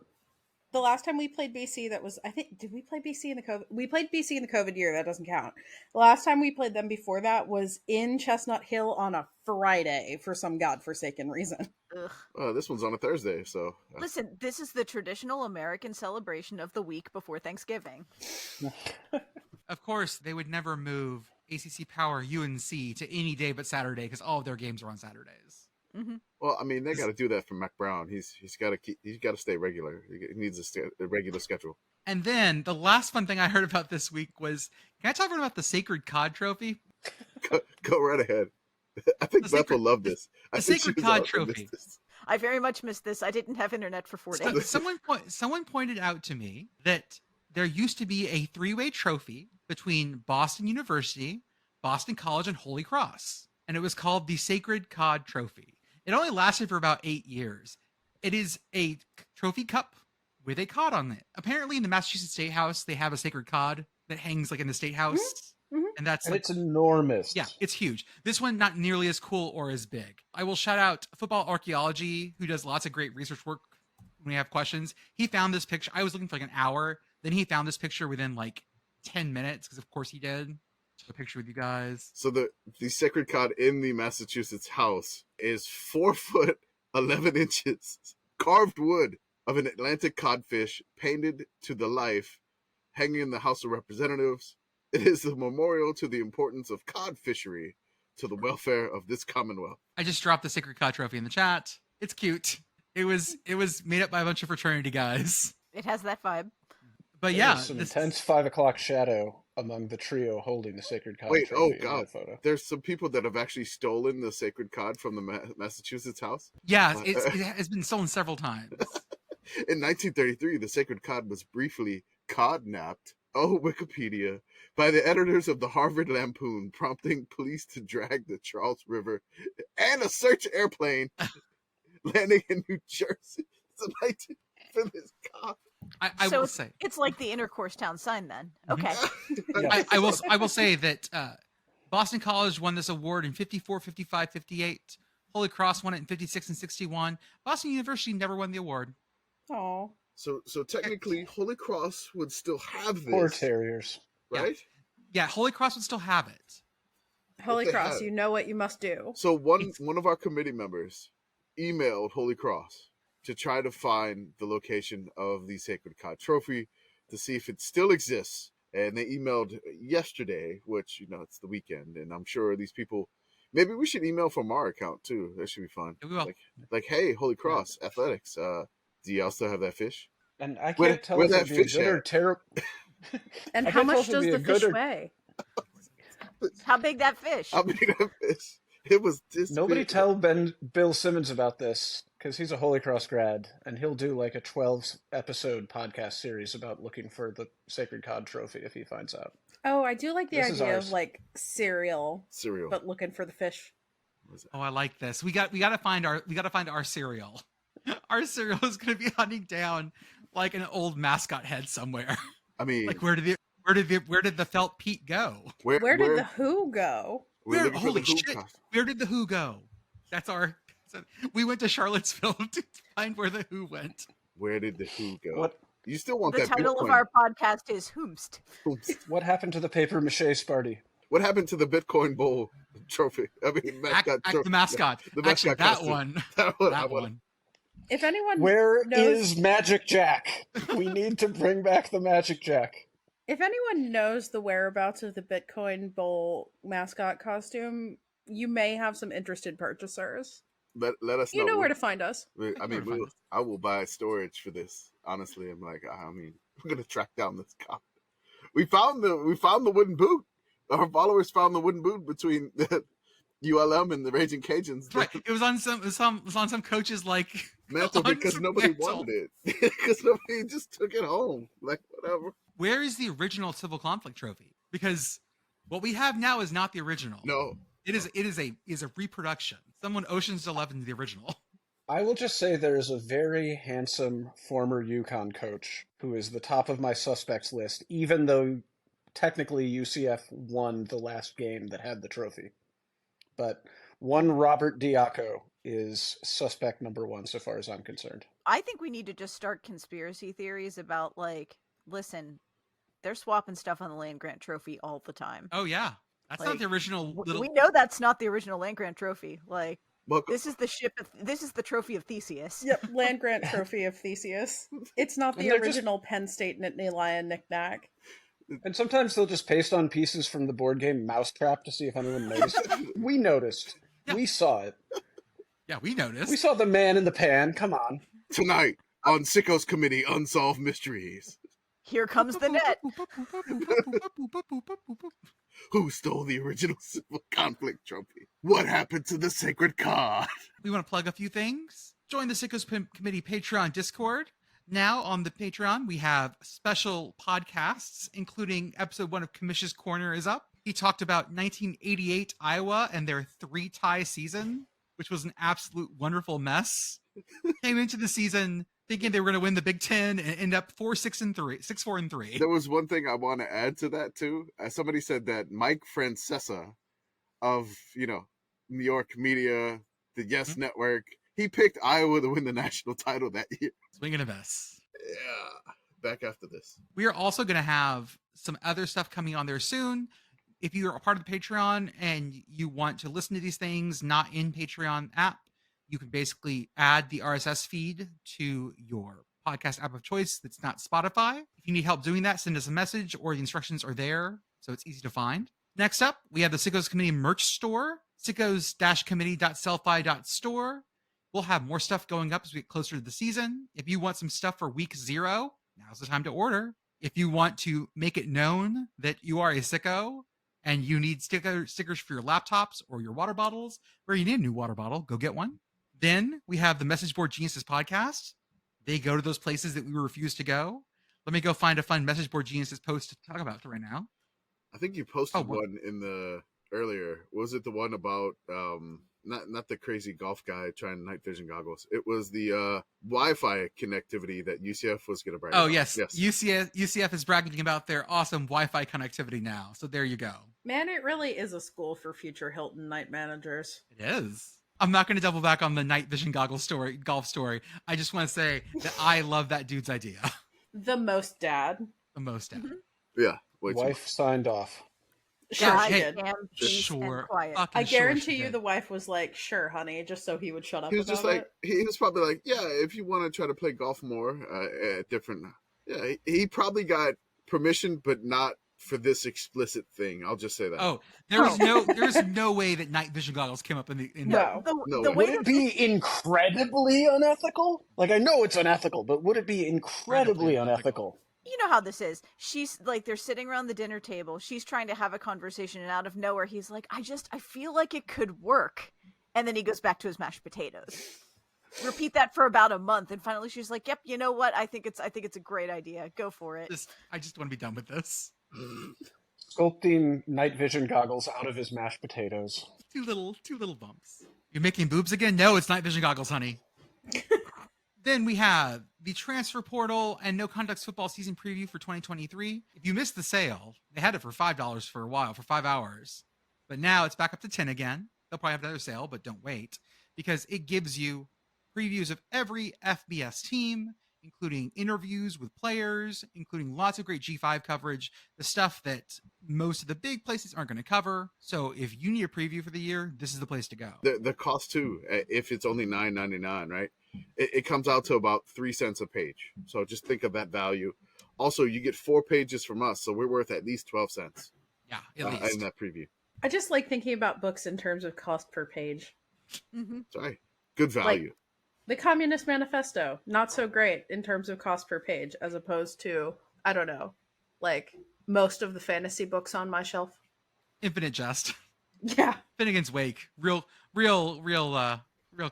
the last time we played BC, that was, I think, did we play BC in the COVID? We played BC in the COVID year. That doesn't count. The last time we played them before that was in Chestnut Hill on a Friday for some godforsaken reason. Ugh. This one's on a Thursday, so Listen, this is the traditional American celebration of the week before Thanksgiving. Of course, they would never move ACC Power UNC to any day but Saturday because all of their games are on Saturdays. Hmm. well, I mean, they got to do that for Mac Brown. He's got to stay regular. He needs a regular schedule. And then the last fun thing I heard about this week was, can I talk about the Sacred Cod Trophy? Go right ahead. I think The Beth will love this. I the think Sacred she's Cod out to miss Trophy. this. I very much missed this. I didn't have internet for 4 So- days. someone pointed out to me that there used to be a 3-way trophy between Boston University, Boston College, and Holy Cross, and it was called the Sacred Cod Trophy. It only lasted for about 8 years. It is a trophy cup with a cod on it. Apparently, in the Massachusetts State House, they have a sacred cod that hangs like in the State House, Mhm. and that's And like, it's enormous. yeah, it's huge. This one not nearly as cool or as big. I will shout out Football Archaeology, who does lots of great research work when we have questions. He found this picture. I was looking for like an hour. Then he found this picture within like 10 minutes, because of course he did. Took a picture with you guys. So the sacred cod in the Massachusetts house is 4 foot 11 inches, carved wood of an Atlantic codfish painted to the life, hanging in the House of Representatives. It is a memorial to the importance of cod fishery to the welfare of this Commonwealth. I just dropped the Sacred Cod Trophy in the chat. It's cute. It was made up by a bunch of fraternity guys. It has that vibe. But There yeah, is some this- intense 5 o'clock shadow among the trio holding the sacred cod Wait, trophy oh in that God. photo. There's some people that have actually stolen the sacred cod from the Massachusetts house. yeah, it's been stolen several times. In 1933, the sacred cod was briefly codnapped, oh Wikipedia, by the editors of the Harvard Lampoon, prompting police to drag the Charles River and a search airplane landing in New Jersey tonight for this cod. I So will say. It's like the intercourse town sign then. Mhm. Okay. Yeah. I will say that Boston College won this award in 54, 55, 58. Holy Cross won it in 56 and 61. Boston University never won the award. Oh, So technically, Holy Cross would still have Poor this, terriers. right? Yeah, Holy Cross would still have it. Holy they Cross, had. you know what you must do. So one of our committee members emailed Holy Cross to try to find the location of the Sacred Cod Trophy to see if it still exists. And they emailed yesterday, which, it's the weekend, and I'm sure these people, maybe we should email from our account too. That should be fun. Yeah, we will. Like, hey, Holy Cross Athletics, do y'all still have that fish? And I can't tell if it'd be a good or terrible. And I how can't tell much if it'd does be the a good fish or- weigh? How big that fish? I mean, that fish. It was this Nobody big. tell Bill Simmons about this, because he's a Holy Cross grad, and he'll do like a 12-episode podcast series about looking for the Sacred Cod Trophy if he finds out. Oh, I do like the This is idea ours. of like cereal, Cereal. but looking for the fish. Oh, I like this. We got to find our cereal. Our cereal is going to be hunting down like an old mascot head somewhere. I mean, Like where did the felt Pete go? Where did the Who go? we're looking for Holy the Who shit! costume. Where did the Who go? We went to Charlottesville to find where the Who went. Where did the Who go? What You still want The that title Bitcoin? of our podcast is Whomst. what happened to the paper mache Sparty? What happened to the Bitcoin Bowl trophy? I mean, mascot The mascot. The Actually, mascot that costume. one. That one. I That want- one. If anyone Where knows, is Magic Jack? We need to bring back the Magic Jack. if anyone knows the whereabouts of the Bitcoin Bowl mascot costume, you may have some interested purchasers. Let us know. You know where to find us. I mean, I will buy storage for this. Honestly, I'm like, we're gonna track down this cop. We found the wooden boot. Our followers found the wooden boot between the ULM and the Raging Cajuns. Right. It was on some coaches like Mantle because nobody mantle. wanted it. Because nobody just took it home. Like whatever. Where is the original civil conflict trophy? Because what we have now is not the original. No. It is a reproduction. Someone Ocean's 11 the original. I will just say there is a very handsome former UConn coach who is the top of my suspects list, even though technically UCF won the last game that had the trophy. But one Robert Diaco is suspect number one so far as I'm concerned. I think we need to just start conspiracy theories about, like, listen, they're swapping stuff on the land grant trophy all the time. Oh yeah. That's not Like, the original little We know that's not the original land grant trophy. Like, Well, this is the trophy of Theseus. Yep, land grant trophy of Theseus. It's not the And they're just- original Penn State Nittany Lion knick-knack. And sometimes they'll just paste on pieces from the board game Mousetrap to see if anyone noticed. We noticed. Yeah. We saw it. Yeah, we noticed. We saw the man in the pan. Come on. tonight on Sicko's Committee Unsolved Mysteries. Here comes the net. Who stole the original civil conflict trophy? What happened to the sacred card? We want to plug a few things. Join the Sickos Committee Patreon Discord. Now on the Patreon, we have special podcasts, including episode 1 of Commish's Corner is up. He talked about 1988 Iowa and their 3-tie season, which was an absolute wonderful mess. Came into the season thinking they were going to win the Big Ten and end up 6-4-3. There was one thing I want to add to that too. Somebody said that Mike Francesa of, New York media, the Yes Network, he picked Iowa to win the national title that year. Swing and a miss. Yeah. Back after this. We are also going to have some other stuff coming on there soon. If you are a part of the Patreon and you want to listen to these things not in Patreon app, you can basically add the RSS feed to your podcast app of choice that's not Spotify. If you need help doing that, send us a message or the instructions are there, so it's easy to find. Next up, we have the Sickos Committee merch store, sickos-committee.sellfy.store. We'll have more stuff going up as we get closer to the season. If you want some stuff for week 0, now's the time to order. If you want to make it known that you are a sicko and you need stickers for your laptops or your water bottles, or you need a new water bottle, go get one. Then we have the Message Board Geniuses podcast. They go to those places that we refuse to go. Let me go find a fun Message Board Geniuses post to talk about right now. I think you posted what? one in the earlier. Was it the one about not the crazy golf guy trying night vision goggles? It was the Wi-Fi connectivity that UCF was going to brag. Oh, about. yes. UCF is bragging about their awesome Wi-Fi connectivity now. So there you go. Man, it really is a school for future Hilton night managers. It is. I'm not going to double back on the night vision golf story. I just want to say that I love that dude's idea. The most dad. The most. Mm-hmm. Yeah. Way too much. Wife signed off. Sure, God she hey, did. damn peace Sure. and quiet. Fucking I sure she guarantee you did. the wife was like, sure, honey, just so he would shut up He was about just like, it. he was probably like, yeah, if you want to try to play golf more at different, yeah, he probably got permission, but not for this explicit thing. I'll just say that. Oh, there's no way that night vision goggles came up in the No. No The way. way Would it that be incredibly unethical? Like, I know it's unethical, but would it be incredibly unethical? you know how this is. She's like, they're sitting around the dinner table. She's trying to have a conversation, and out of nowhere, he's like, I feel like it could work. And then he goes back to his mashed potatoes. Repeat that for about a month, and finally she's like, yep, you know what? I think it's a great idea. Go for it. I just want to be done with this. Sculpting night vision goggles out of his mashed potatoes. Two little bumps. You're making boobs again? No, it's night vision goggles, honey. Then we have the transfer portal and no conducts football season preview for 2023. If you missed the sale, they had it for $5 for a while, for 5 hours. But now it's back up to 10 again. They'll probably have another sale, but don't wait, because it gives you previews of every FBS team, including interviews with players, including lots of great G5 coverage, the stuff that most of the big places aren't going to cover. So if you need a preview for the year, this is the place to go. The cost too, if it's only $9.99, right? It comes out to about 3 cents a page. So just think of that value. Also, you get 4 pages from us, so we're worth at least 12 cents. Yeah, at least. In that preview. I just like thinking about books in terms of cost per page. Mm-hmm. Sorry, good value. Like, the Communist Manifesto, not so great in terms of cost per page, as opposed to, I don't know, like most of the fantasy books on my shelf. Infinite Jest. Yeah. Finnegan's Wake. Real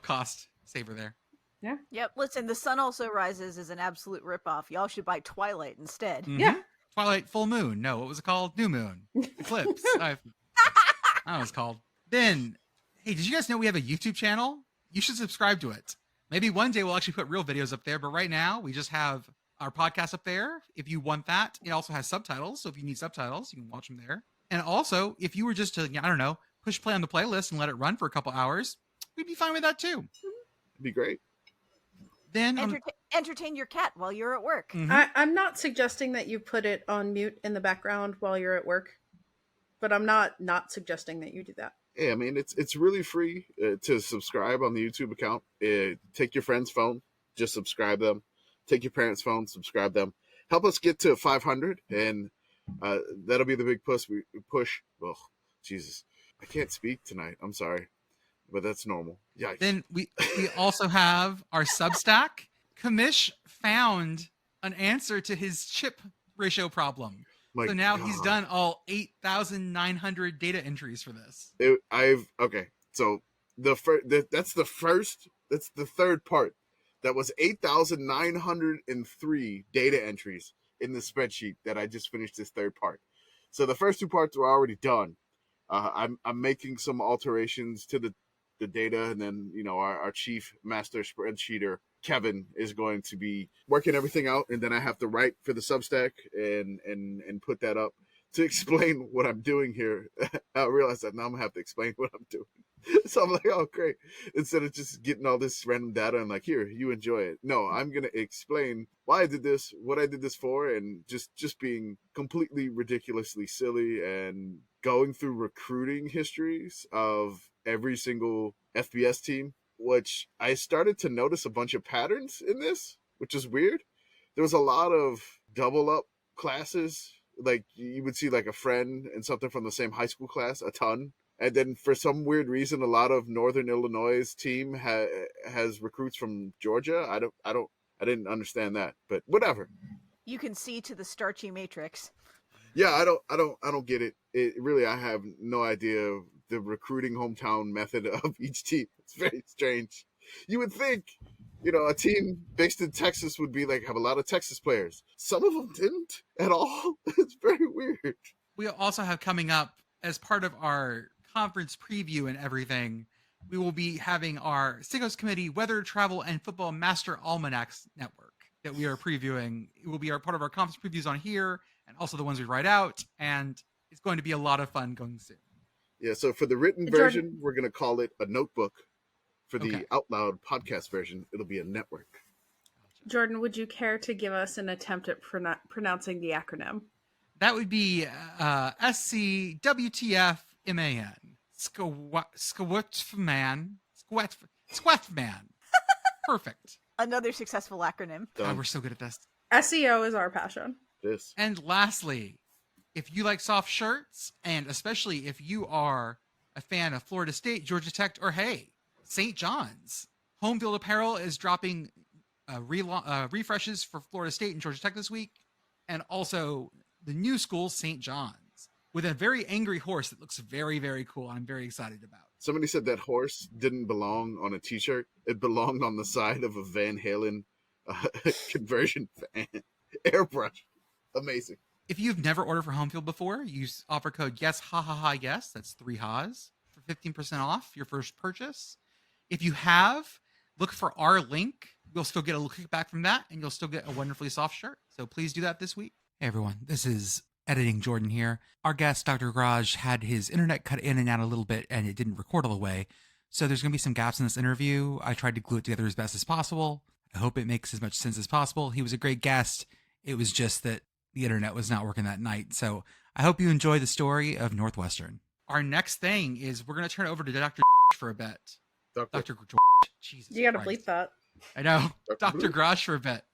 cost saver there. Yeah. Yep. Listen, The Sun Also Rises is an absolute ripoff. Y'all should buy Twilight instead. Mm-hmm. Yeah. Twilight Full Moon. No, what was it called? New Moon. Eclipse. I don't know what it's called. Then, hey, did you guys know we have a YouTube channel? You should subscribe to it. Maybe one day we'll actually put real videos up there, but right now we just have our podcast up there. If you want that, it also has subtitles. So if you need subtitles, you can watch them there. And also, if you were just to, I don't know, push play on the playlist and let it run for a couple hours, we'd be fine with that too. It'd be great. Then Entertain your cat while you're at work. Mhm. I'm not suggesting that you put it on mute in the background while you're at work, but I'm not suggesting that you do that. Yeah, I mean, it's really free to subscribe on the YouTube account. Take your friend's phone, just subscribe them. Take your parents' phone, subscribe them. Help us get to 500, and that'll be the big push. We push. Oh, Jesus, I can't speak tonight. I'm sorry, but that's normal. Yikes. Then we also have our Substack. Commish found an answer to his chip ratio problem. My So now God. he's done all 8,900 data entries for this. Okay. So that's the third part. That was 8,903 data entries in the spreadsheet that I just finished this third part. So the first 2 parts were already done. I'm making some alterations to the data, and then our chief master spreadsheeter Kevin is going to be working everything out, and then I have to write for the Substack and put that up to explain what I'm doing here. I realize that now I'm gonna have to explain what I'm doing. So I'm like, oh great. Instead of just getting all this random data and like, here, you enjoy it. No, I'm gonna explain why I did this, what I did this for, and just being completely ridiculously silly and going through recruiting histories of every single FBS team, which I started to notice a bunch of patterns in this, which is weird. There was a lot of double up classes. Like you would see like a friend and something from the same high school class, a ton. And then for some weird reason, a lot of Northern Illinois' team has recruits from Georgia. I didn't understand that, but whatever. You can see to the starchy matrix. Yeah, I don't get it. Really, I have no idea the recruiting hometown method of each team. It's very strange. You would think, a team based in Texas would be like have a lot of Texas players. Some of them didn't at all. It's very weird. We also have coming up as part of our conference preview and everything, we will be having our Sickos Committee Weather, Travel, and Football Master Almanacs Network that we are previewing. It will be part of our conference previews on here and also the ones we write out. And it's going to be a lot of fun going soon. Yeah, so for the written version, we're going to call it a notebook. For the out loud podcast version, it'll be a network. Jordan, would you care to give us an attempt at pronouncing the acronym? That would be SCWTFMAN. Squatman. Squatman. Perfect. Another successful acronym. God, we're so good at this. SEO is our passion. This. And lastly, if you like soft shirts, and especially if you are a fan of Florida State, Georgia Tech, or hey, St. John's, Home Field Apparel is dropping refreshes for Florida State and Georgia Tech this week, and also the new school, St. John's, with a very angry horse that looks very, very cool. I'm very excited about. Somebody said that horse didn't belong on a t-shirt. It belonged on the side of a Van Halen conversion fan. Airbrush. Amazing. If you've never ordered for Home Field before, use offer code yes, ha ha ha yes. That's 3 ha's for 15% off your first purchase. If you have, look for our link. You'll still get a little kickback from that, and you'll still get a wonderfully soft shirt. So please do that this week. Hey everyone, this is Editing Jordan here. Our guest, Dr. Garage, had his internet cut in and out a little bit, and it didn't record all the way. So there's going to be some gaps in this interview. I tried to glue it together as best as possible. I hope it makes as much sense as possible. He was a great guest. It was just that the internet was not working that night. So I hope you enjoy the story of Northwestern. Our next thing is we're going to turn it over to Dr. for a bit. Dr. Jesus You got to Christ. bleep that. I know. Dr. Garage for a bit.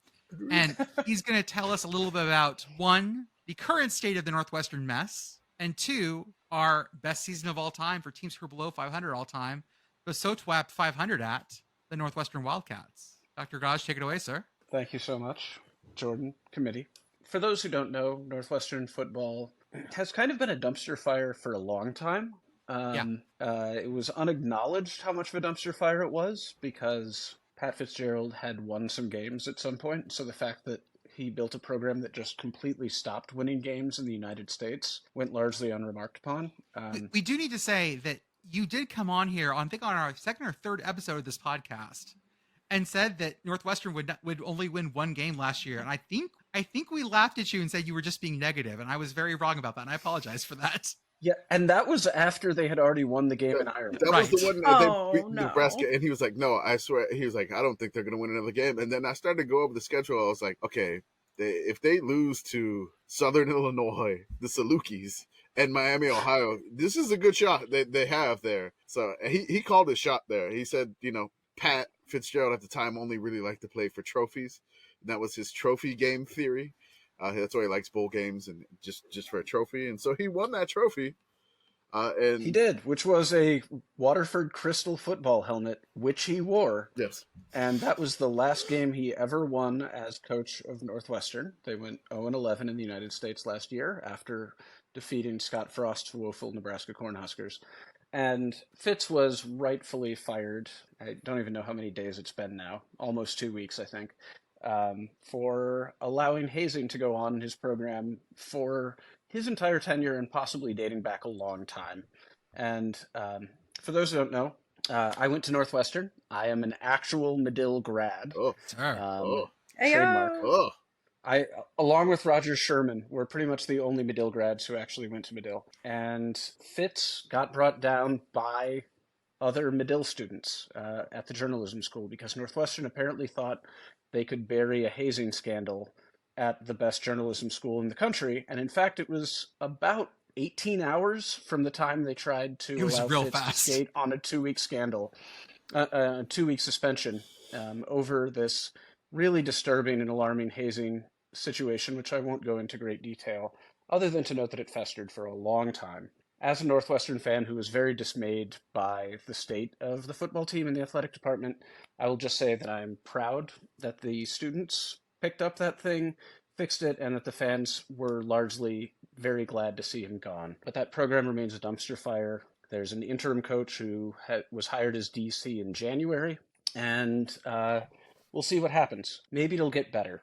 And he's going to tell us a little bit about, one, the current state of the Northwestern mess, and two, our best season of all time for teams who are below 500 all time, the SOTWAP 500 at the Northwestern Wildcats. Dr. Garage, take it away, sir. Thank you so much, Jordan, committee. For those who don't know, Northwestern football has kind of been a dumpster fire for a long time. It was unacknowledged how much of a dumpster fire it was because Pat Fitzgerald had won some games at some point. So the fact that he built a program that just completely stopped winning games in the United States went largely unremarked upon. We do need to say that you did come on here, I think on our second or third episode of this podcast, and said that Northwestern would only win one game last year. And I think we laughed at you and said you were just being negative, and I was very wrong about that, and I apologize for that. Yeah, and that was after they had already won the game in Ireland. That was the one that they beat no. Nebraska, and he was like, no, I swear. He was like, I don't think they're going to win another game. And then I started to go over the schedule. I was like, okay, if they lose to Southern Illinois, the Salukis, and Miami, Ohio, this is a good shot that they have there. So he called his shot there. He said, Pat Fitzgerald at the time only really liked to play for trophies. And that was his trophy game theory. That's why he likes bowl games and just for a trophy. And so he won that trophy. And he did, which was a Waterford Crystal football helmet, which he wore. Yes. And that was the last game he ever won as coach of Northwestern. They went 0-11 in the United States last year after defeating Scott Frost's woeful Nebraska Cornhuskers. And Fitz was rightfully fired. I don't even know how many days it's been now. Almost 2 weeks, I think. For allowing hazing to go on in his program for his entire tenure and possibly dating back a long time. And for those who don't know, I went to Northwestern. I am an actual Medill grad. Oh, Trademark. oh. I, along with Roger Sherman, were pretty much the only Medill grads who actually went to Medill. And Fitz got brought down by other Medill students at the journalism school because Northwestern apparently thought they could bury a hazing scandal at the best journalism school in the country. And in fact, it was about 18 hours from the time they tried to allow Fitz to skate on a 2-week scandal, a 2-week suspension over this really disturbing and alarming hazing situation, which I won't go into great detail, other than to note that it festered for a long time. As a Northwestern fan who was very dismayed by the state of the football team and the athletic department, I will just say that I'm proud that the students picked up that thing, fixed it, and that the fans were largely very glad to see him gone. But that program remains a dumpster fire. There's an interim coach who was hired as DC in January, and we'll see what happens. Maybe it'll get better.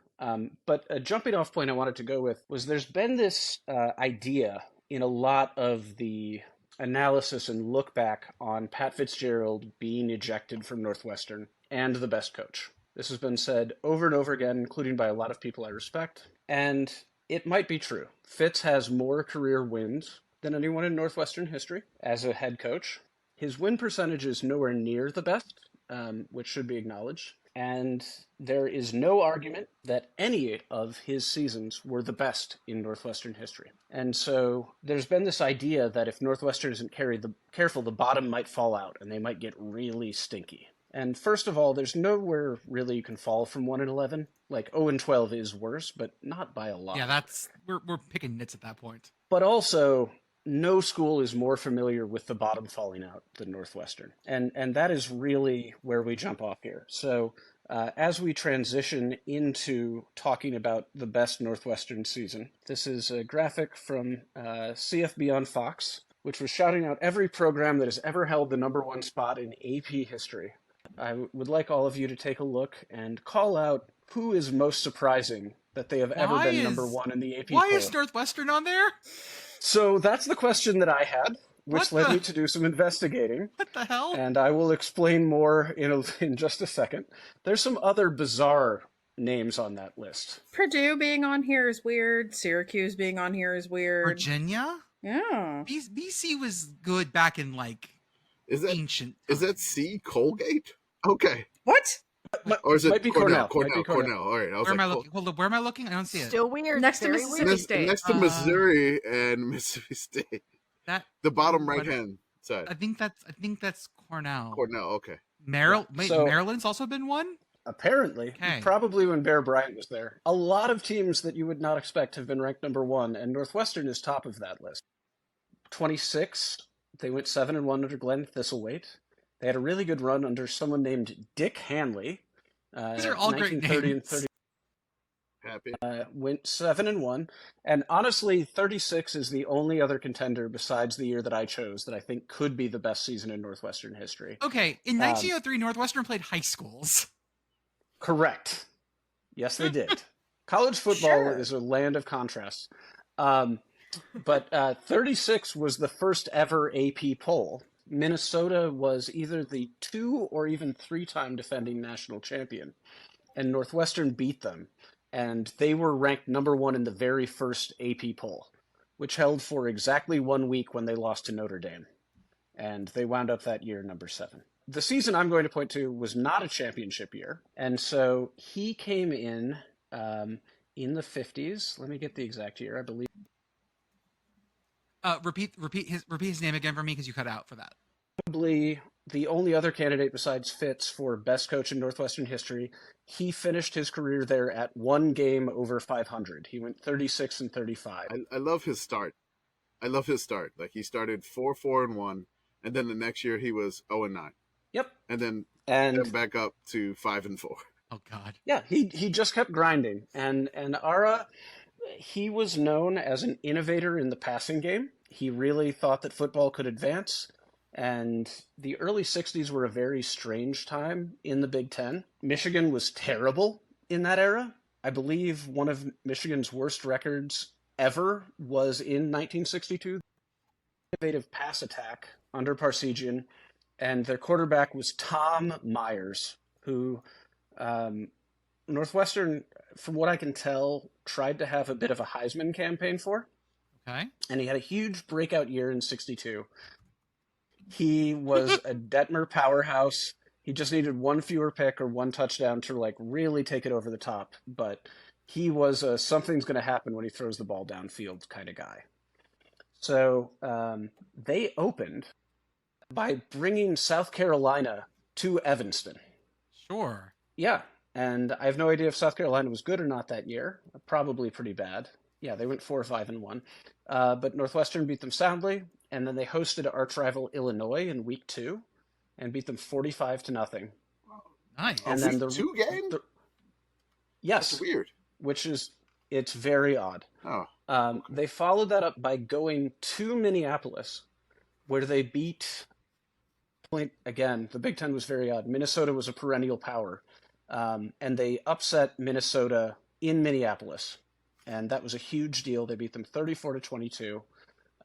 But a jumping off point I wanted to go with was there's been this idea in a lot of the analysis and look back on Pat Fitzgerald being ejected from Northwestern and the best coach. This has been said over and over again, including by a lot of people I respect, and it might be true. Fitz has more career wins than anyone in Northwestern history as a head coach. His win percentage is nowhere near the best, which should be acknowledged. And there is no argument that any of his seasons were the best in Northwestern history. And so there's been this idea that if Northwestern isn't careful, the bottom might fall out and they might get really stinky. And first of all, there's nowhere really you can fall from 1-11. Like 0-12 is worse, but not by a lot. Yeah, we're picking nits at that point. But also, no school is more familiar with the bottom falling out than Northwestern. And that is really where we jump off here. So as we transition into talking about the best Northwestern season, this is a graphic from CFB on Fox, which was shouting out every program that has ever held the number one spot in AP history. I would like all of you to take a look and call out who is most surprising that they have ever been number one in the AP poll. Why is Northwestern on there? So that's the question that I had, which led me to do some investigating. What the hell? And I will explain more in just a second. There's some other bizarre names on that list. Purdue being on here is weird. Syracuse being on here is weird. Virginia? Yeah. BC was good back in ancient. Is that C Colgate? Okay. What? Or is it might be Cornell? Cornell. Cornell. All right. Where am I looking? Hold up. Where am I looking? I don't see it. Still weird. Next to Very Mississippi weird. State. Next to Missouri and Mississippi State. The bottom right hand side. I think that's Cornell. Cornell. Okay. Maryland's also been one? Apparently, Okay. probably when Bear Bryant was there. A lot of teams that you would not expect have been ranked number one, and Northwestern is top of that list. 26, they went 7-1 under Glenn Thistlethwaite. They had a really good run under someone named Dick Hanley. These are all great 1930 names. and 30. Happy. Went 7-1, and honestly, 36 is the only other contender besides the year that I chose that I think could be the best season in Northwestern history. Okay, in 1903, Northwestern played high schools. Correct. Yes, they did. College football Sure. is a land of contrasts. But 36 was the first ever AP poll. Minnesota was either the 2 or even 3-time defending national champion, and Northwestern beat them. And they were ranked number one in the very first AP poll, which held for exactly 1 week when they lost to Notre Dame. And they wound up that year number 7. The season I'm going to point to was not a championship year. And so he came in the 50s. Let me get the exact year, I believe. Repeat his name again for me because you cut out for that. Probably the only other candidate besides Fitz for best coach in Northwestern history. He finished his career there at 1 game over 500. He went 36-35. I love his start. Like he started 4-4-1, and then the next year he was 0-9. Yep. And then And back up to 5-4. Oh God. yeah, he just kept grinding. And Ara, he was known as an innovator in the passing game. He really thought that football could advance. And the early 60s were a very strange time in the Big Ten. Michigan was terrible in that era. I believe one of Michigan's worst records ever was in 1962. Innovative pass attack under Parsegian, and their quarterback was Tom Myers, who Northwestern, from what I can tell, tried to have a bit of a Heisman campaign for. Okay. And he had a huge breakout year in 62. He was a Detmer powerhouse. He just needed one fewer pick or one touchdown to really take it over the top. But he was a something's going to happen when he throws the ball downfield kind of guy. So they opened by bringing South Carolina to Evanston. Sure. Yeah, and I have no idea if South Carolina was good or not that year. Probably pretty bad. Yeah, they went 4-5-1. But Northwestern beat them soundly, and then they hosted arch rival Illinois in week 2 and beat them 45-0. Nice. And then week 2 game? Yes. That's weird. It's very odd. Oh. They followed that up by going to Minneapolis, where they beat. Again, the Big Ten was very odd. Minnesota was a perennial power, and they upset Minnesota in Minneapolis, and that was a huge deal. They beat them 34-22,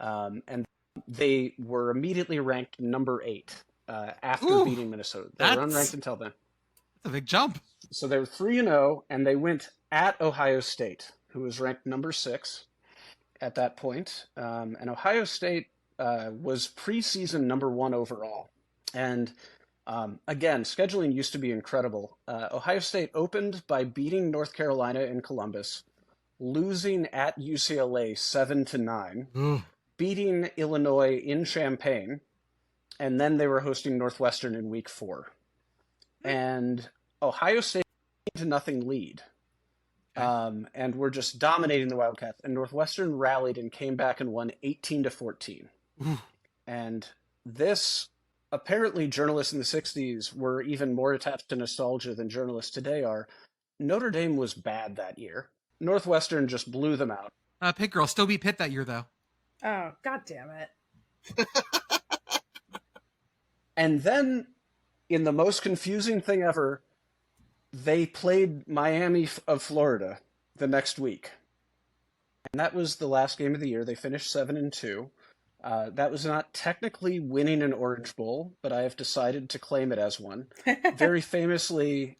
and they were immediately ranked number 8 after beating Minnesota. They were unranked until then. That's a big jump. So they were 3-0, and they went at Ohio State, who was ranked number 6 at that point. And Ohio State was preseason number 1 overall. And Again, scheduling used to be incredible. Ohio State opened by beating North Carolina in Columbus, losing at UCLA 7-9, beating Illinois in Champaign, and then they were hosting Northwestern in week 4. And Ohio State 0 lead. And we're just dominating the Wildcats. And Northwestern rallied and came back and won 18-14. And this, apparently journalists in the 60s were even more attached to nostalgia than journalists today are. Notre Dame was bad that year. Northwestern just blew them out. PittGirl still beat Pitt that year, though. Oh, God damn it. And then, in the most confusing thing ever, they played Miami of Florida the next week. And that was the last game of the year. They finished 7-2. That was not technically winning an Orange Bowl, but I have decided to claim it as one. Very famously,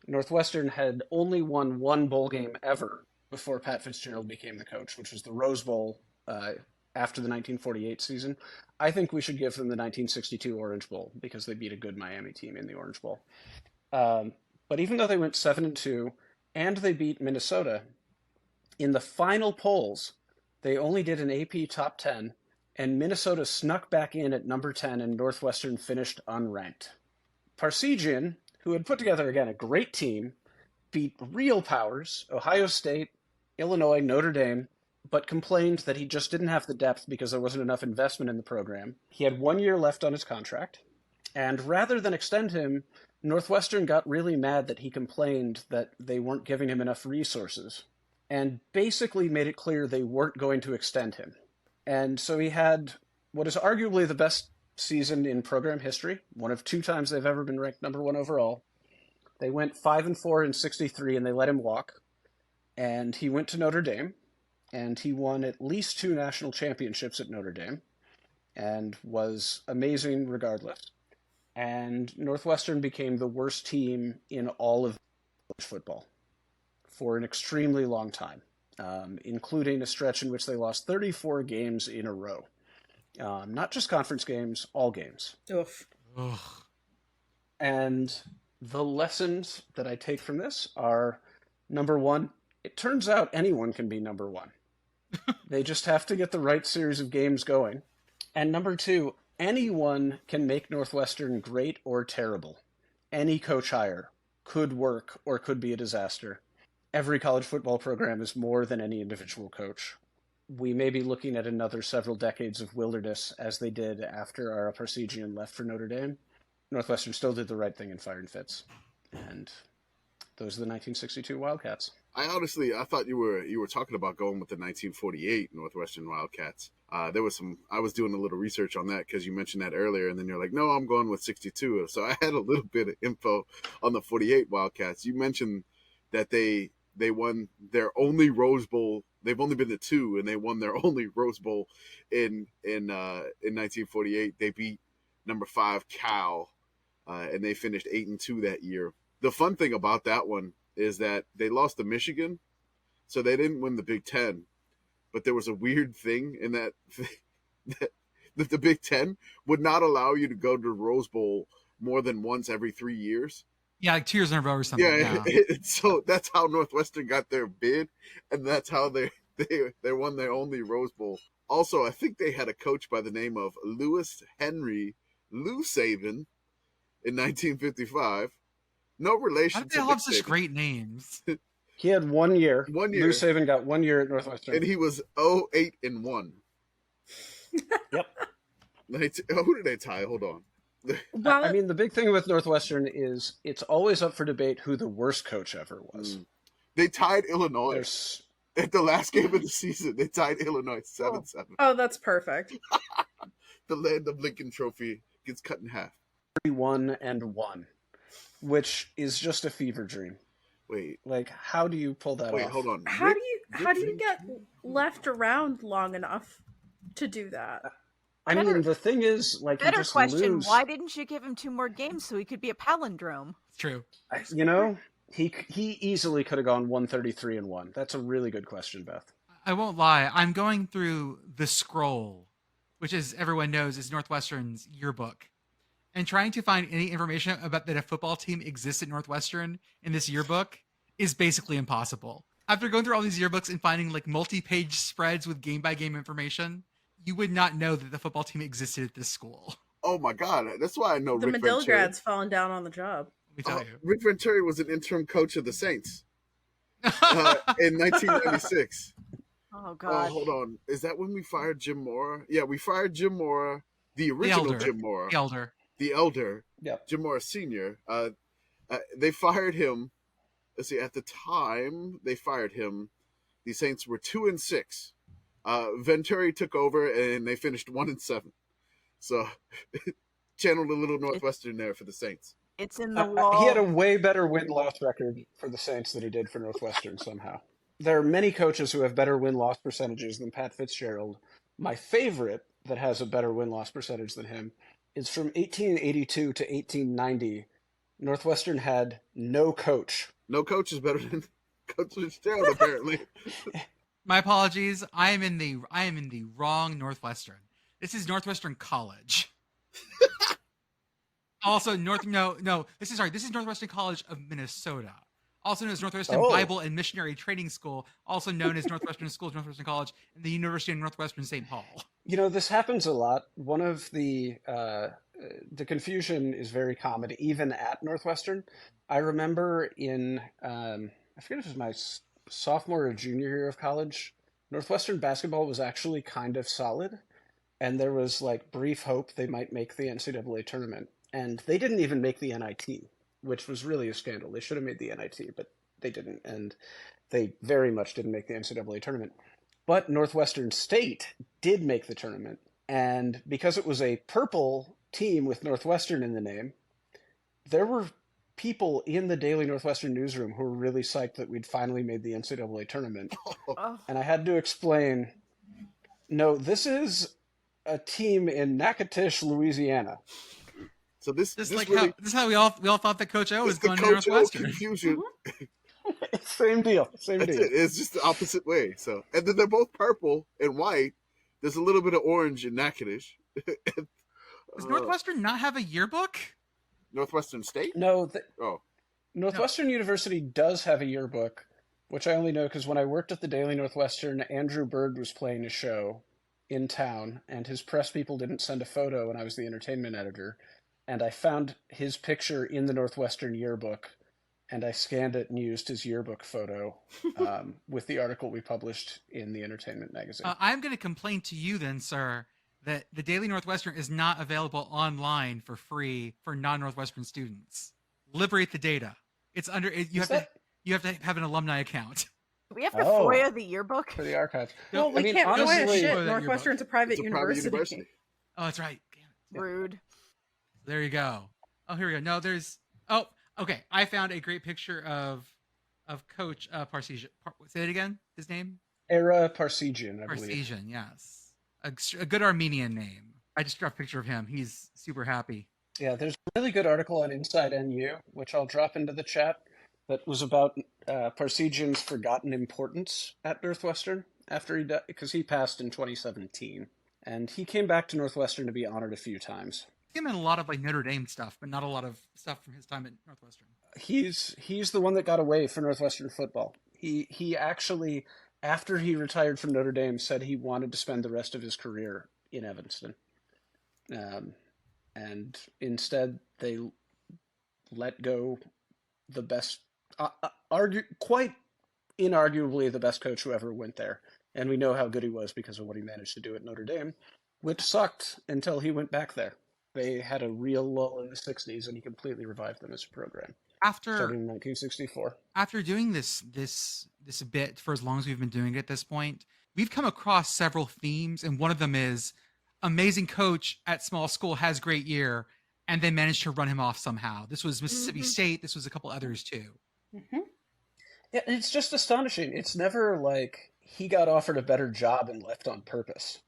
Northwestern had only won one bowl game ever before Pat Fitzgerald became the coach, which was the Rose Bowl after the 1948 season. I think we should give them the 1962 Orange Bowl because they beat a good Miami team in the Orange Bowl. But even though they went 7-2 and they beat Minnesota, in the final polls, they only did an AP top 10, and Minnesota snuck back in at number 10, and Northwestern finished unranked. Parsegian, who had put together, again, a great team, beat real powers, Ohio State, Illinois, Notre Dame, but complained that he just didn't have the depth because there wasn't enough investment in the program. He had 1 year left on his contract, and rather than extend him, Northwestern got really mad that he complained that they weren't giving him enough resources, and basically made it clear they weren't going to extend him. And so he had what is arguably the best season in program history, one of 2 times they've ever been ranked number 1 overall. They went 5-4 in 63, and they let him walk. And he went to Notre Dame, and he won at least 2 national championships at Notre Dame, and was amazing regardless. And Northwestern became the worst team in all of college football for an extremely long time, including a stretch in which they lost 34 games in a row. Not just conference games, all games. Oof. Ugh. And the lessons that I take from this are, number 1, it turns out anyone can be number 1. They just have to get the right series of games going. And number 2, anyone can make Northwestern great or terrible. Any coach hire could work or could be a disaster. Every college football program is more than any individual coach. We may be looking at another several decades of wilderness as they did after our Parsegian left for Notre Dame. Northwestern still did the right thing and fired Fitz. And those are the 1962 Wildcats. I thought you were talking about going with the 1948 Northwestern Wildcats. There was I was doing a little research on that because you mentioned that earlier, and then you're like, no, I'm going with 62. So I had a little bit of info on the 48 Wildcats. You mentioned that they won their only Rose Bowl. They've only been to 2, and they won their only Rose Bowl in 1948. They beat number 5 Cal, and they finished 8-2 that year. The fun thing about that one is that they lost to Michigan, so they didn't win the Big Ten. But there was a weird thing in that the Big Ten would not allow you to go to the Rose Bowl more than once every 3 years. Yeah, like 2 years in a row or something. Yeah. So that's how Northwestern got their bid, and that's how they won their only Rose Bowl. Also, I think they had a coach by the name of Lewis Henry Lou Saban in 1955. No relation How to do they all have Nick such Saban. great names? He had 1 year. 1 year. Lou Saban got 1 year at Northwestern. And he was 0-8-1. Yep. Who did they tie? Hold on. Well, I mean, the big thing with Northwestern is it's always up for debate who the worst coach ever was. They tied Illinois There's at the last game of the season. They tied Illinois 7-7. oh, that's perfect. The land of Lincoln Trophy gets cut in half. 31-1, which is just a fever dream. Wait, Like, how do you pull that off? hold on. How do you get left around long enough to do that? I mean, the thing is, like, you Better just question, lose. why didn't you give him 2 more games so he could be a palindrome? It's true. You know, he easily could have gone 133-1. That's a really good question, Beth. I won't lie. I'm going through the scroll, which, as everyone knows, is Northwestern's yearbook. And trying to find any information about that a football team exists at Northwestern in this yearbook is basically impossible. After going through all these yearbooks and finding like multi-page spreads with game-by-game information, you would not know that the football team existed at this school. Oh my God, that's why I know The Rick Medill Venturi. grad's falling down on the job. Let me tell you. Rick Venturi was an interim coach of the Saints in 1996. Oh God. Hold on. Is that when we fired Jim Mora? Yeah, we fired Jim Mora, the original Jim Mora. The elder. Yep. Jim Mora Sr. They fired him. Let's see, at the time they fired him, the Saints were 2-6. Venturi took over and they finished 1-7. So channeled a little Northwestern there for the Saints. It's in the wall. He had a way better win-loss record for the Saints than he did for Northwestern somehow. There are many coaches who have better win-loss percentages than Pat Fitzgerald. My favorite that has a better win-loss percentage than him is from 1882 to 1890. Northwestern had no coach. No coach is better than Coach Fitzgerald, apparently. My apologies. I am in the wrong Northwestern. This is Northwestern College. Also, this is Northwestern College of Minnesota. Also known as Northwestern Bible and Missionary Training School, also known as Northwestern Schools, Northwestern College, and the University of Northwestern St. Paul. You know, this happens a lot. One of the confusion is very common, even at Northwestern. I remember in, I forget if it was my sophomore or junior year of college, Northwestern basketball was actually kind of solid, and there was like brief hope they might make the NCAA tournament. And they didn't even make the NIT, which was really a scandal. They should have made the NIT, but they didn't. And they very much didn't make the NCAA tournament. But Northwestern State did make the tournament. And because it was a purple team with Northwestern in the name, there were people in the Daily Northwestern newsroom who were really psyched that we'd finally made the NCAA tournament. Oh. And I had to explain, no, this is a team in Natchitoches, Louisiana. So this This really, is how we all thought that Coach O was the going to Coach O Northwestern. confusion. Same deal. That's it. It's just the opposite way. So, and then they're both purple and white. There's a little bit of orange in Natchitoches. Does Northwestern not have a yearbook? Northwestern State? No, Oh, Northwestern University does have a yearbook, which I only know because when I worked at the Daily Northwestern, Andrew Bird was playing a show in town, and his press people didn't send a photo, and I was the entertainment editor. And I found his picture in the Northwestern yearbook, and I scanned it and used his yearbook photo with the article we published in the entertainment magazine. I'm going to complain to you then, sir, that the Daily Northwestern is not available online for free for non-Northwestern students. Liberate the data. It's under. You have to have an alumni account. Do we have to FOIA the yearbook? For the archives. Well, we can't honestly, shit. Northwestern's a private university. Oh, that's right. Damn it. Rude. There you go. Oh, here we go. No, there's. Oh, okay. I found a great picture of Coach Parsegian. Say it again. His name? Era Parsegian, I believe. Parsegian, yes. A good Armenian name. I just dropped a picture of him. He's super happy. Yeah, there's a really good article on Inside NU, which I'll drop into the chat, that was about Parsegian's forgotten importance at Northwestern after he died, because he passed in 2017, and he came back to Northwestern to be honored a few times. Him in a lot of like Notre Dame stuff, but not a lot of stuff from his time at Northwestern. He's the one that got away for Northwestern football. He actually, after he retired from Notre Dame, said he wanted to spend the rest of his career in Evanston. And instead they let go the best, quite inarguably the best coach who ever went there. And we know how good he was because of what he managed to do at Notre Dame, which sucked until he went back there. They had a real lull in the 60s, and he completely revived them as a program. Starting in 1964. After doing this bit for as long as we've been doing it at this point, we've come across several themes, and one of them is amazing coach at small school has great year, and they managed to run him off somehow. This was Mississippi State. This was a couple others too. Mm-hmm. Yeah, it's just astonishing. It's never like he got offered a better job and left on purpose.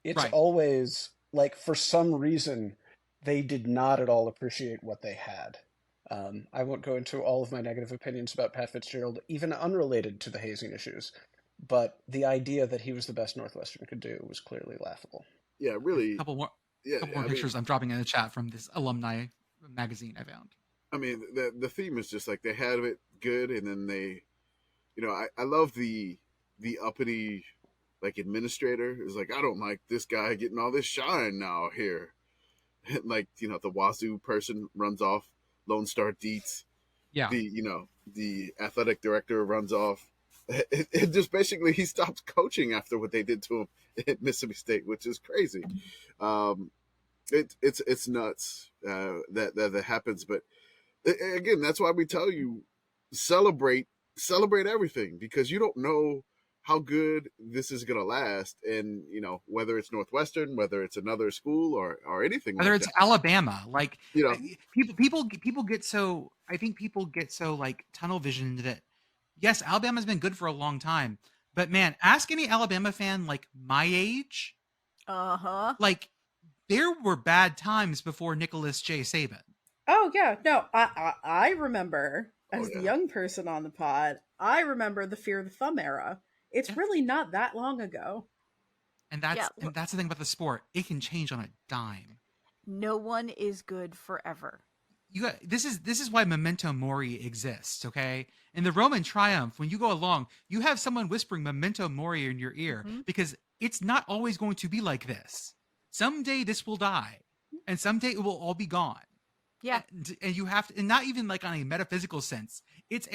It's always like, for some reason, they did not at all appreciate what they had. I won't go into all of my negative opinions about Pat Fitzgerald, even unrelated to the hazing issues, but the idea that he was the best Northwestern could do was clearly laughable. Yeah, really. A couple more pictures I'm dropping in the chat from this alumni magazine I found. I mean, the theme is just like they have it good, and then they, I love the uppity like administrator is like, I don't like this guy getting all this shine now here. And like, the Wazoo person runs off, Lone Star Dietz. Yeah. The athletic director runs off. It just basically he stops coaching after what they did to him at Mississippi State, which is crazy. It's nuts that happens, but again, that's why we tell you celebrate everything, because you don't know how good this is going to last, and whether it's Northwestern, whether it's another school or anything, whether like it's that. Alabama, like people get so, I think people get so like tunnel visioned that yes, Alabama's been good for a long time, but man, ask any Alabama fan like my age, like there were bad times before Nicholas J. Saban. Oh yeah, no, I remember as the young person on the pod, I remember the Fear the Thumb era. It's really not that long ago. And that's the thing about the sport. It can change on a dime. No one is good forever. This is why memento mori exists, okay? In the Roman Triumph, when you go along, you have someone whispering memento mori in your ear, because it's not always going to be like this. Someday this will die, and someday it will all be gone. Yeah. And you have to, and not even like on a metaphysical sense. It's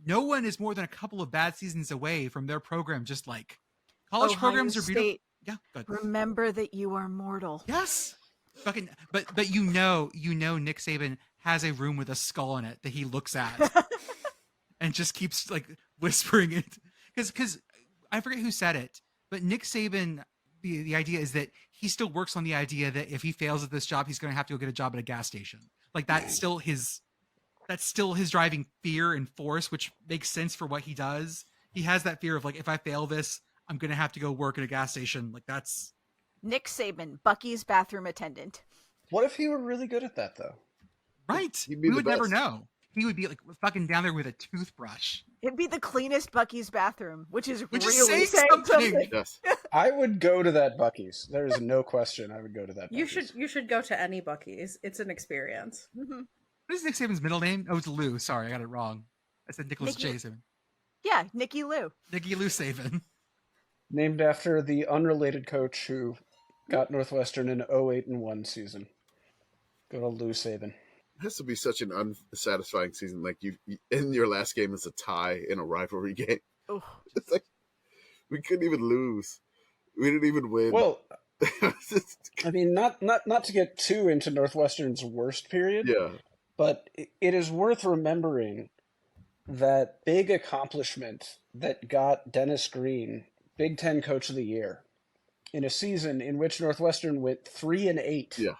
no one is more than a couple of bad seasons away from their program. Just like college programs are beautiful. Yeah. Good. Remember that you are mortal. Yes. Fucking, but Nick Saban has a room with a skull in it that he looks at and just keeps like whispering it. Because I forget who said it, but Nick Saban, the idea is that he still works on the idea that if he fails at this job, he's going to have to go get a job at a gas station. Like that's still his driving fear and force, which makes sense for what he does. He has that fear of like, if I fail this, I'm going to have to go work at a gas station. Like that's Nick Saban, Bucky's bathroom attendant. What if he were really good at that though? Right. We would never know. He would be like fucking down there with a toothbrush. It'd be the cleanest Bucky's bathroom, which is really saying saying something. Yes. I would go to that Bucky's. There is no question. I would go to that Bucky's. You should go to any Bucky's. It's an experience. Mm-hmm. What is Nick Saban's middle name? Oh, it's Lou. Sorry, I got it wrong. I said Nicholas J. Saban. Yeah, Nicky Lou. Nicky Lou Saban. Named after the unrelated coach who got Northwestern in 08-1 season. Good old Lou Saban. It has to be such an unsatisfying season. Like you in your last game is a tie in a rivalry game. Oh. It's like we couldn't even lose. We didn't even win. Well, I mean, not to get too into Northwestern's worst period. Yeah. But it is worth remembering that big accomplishment that got Dennis Green Big Ten Coach of the Year in a season in which Northwestern went 3-8. Yeah.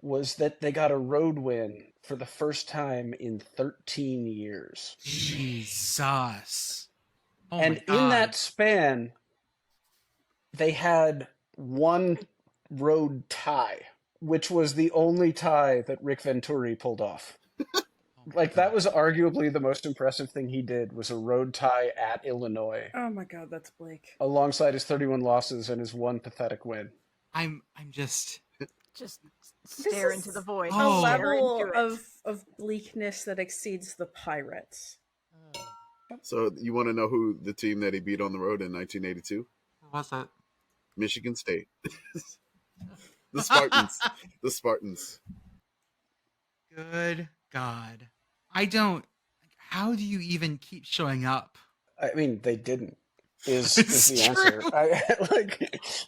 Was that they got a road win for the first time in 13 years. Jesus. Oh and in that span, they had one road tie, which was the only tie that Rick Venturi pulled off. Like, that was arguably the most impressive thing he did, was a road tie at Illinois. Oh my God, that's bleak. Alongside his 31 losses and his one pathetic win. I'm just stare into the void. A level of bleakness that exceeds the Pirates. So you want to know who the team that he beat on the road in 1982? What's that? Michigan State. The Spartans. The Spartans. Good God. How do you even keep showing up? I mean, they didn't. Is the answer.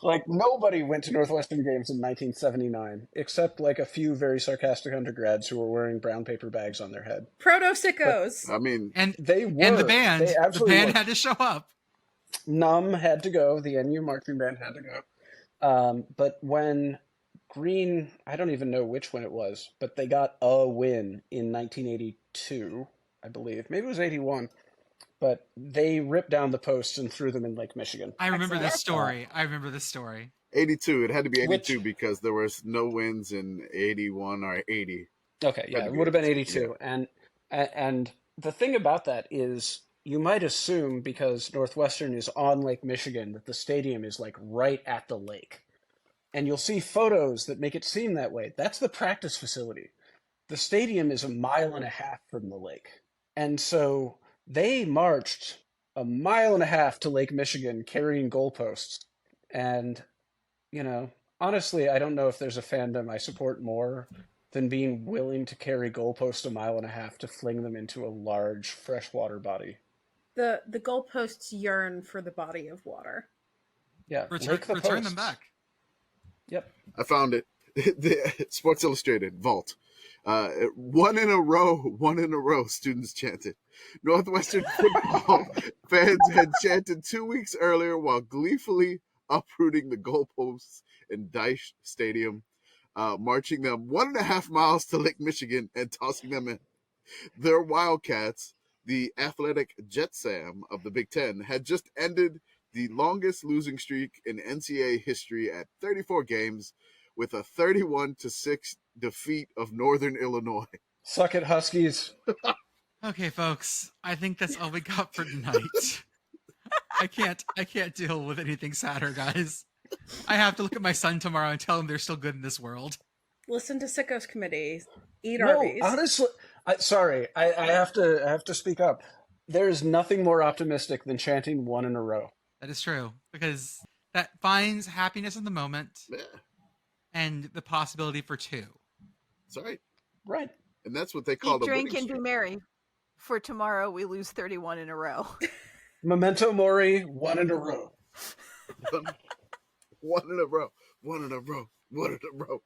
Like nobody went to Northwestern games in 1979, except like a few very sarcastic undergrads who were wearing brown paper bags on their head. Proto-sickos. I mean, And they were. And the band. The band had to show up. Num had to go. The NU marching band had to go. But when Green, I don't even know which one it was, but they got a win in 1982, I believe. Maybe it was 81. But they ripped down the posts and threw them in Lake Michigan. I remember this story. 82. It had to be 82 because there was no wins in 81 or 80. Okay, yeah, it would have been 82. Yeah. And the thing about that is you might assume, because Northwestern is on Lake Michigan, that the stadium is like right at the lake. And you'll see photos that make it seem that way. That's the practice facility. The stadium is 1.5 miles from the lake. And so they marched 1.5 miles to Lake Michigan carrying goalposts. And, you know, honestly, I don't know if there's a fandom I support more than being willing to carry goalposts 1.5 miles to fling them into a large freshwater body. The goalposts yearn for the body of water. Yeah, return them back. Yep. I found it. The Sports Illustrated vault. One in a row, students chanted. Northwestern football fans had chanted 2 weeks earlier while gleefully uprooting the goalposts in Dice Stadium, marching them 1.5 miles to Lake Michigan and tossing them in. Their Wildcats, the athletic Jetsam of the Big Ten, had just ended the longest losing streak in NCAA history at 34 games with a 31-6 defeat of Northern Illinois. Suck it, Huskies. Okay, folks, I think that's all we got for tonight. I can't deal with anything sadder, guys. I have to look at my son tomorrow and tell him they're still good in this world. Listen to Sickos Committee. Eat No, Arby's. honestly, I have to speak up. There's nothing more optimistic than chanting one in a row. That is true, because that finds happiness in the moment and the possibility for two. That's right. Right. And that's what they call Eat, the drink, winning and be streak. merry. For tomorrow, we lose 31 in a row. Memento mori, one in a row. One in a row. One in a row. One in a row.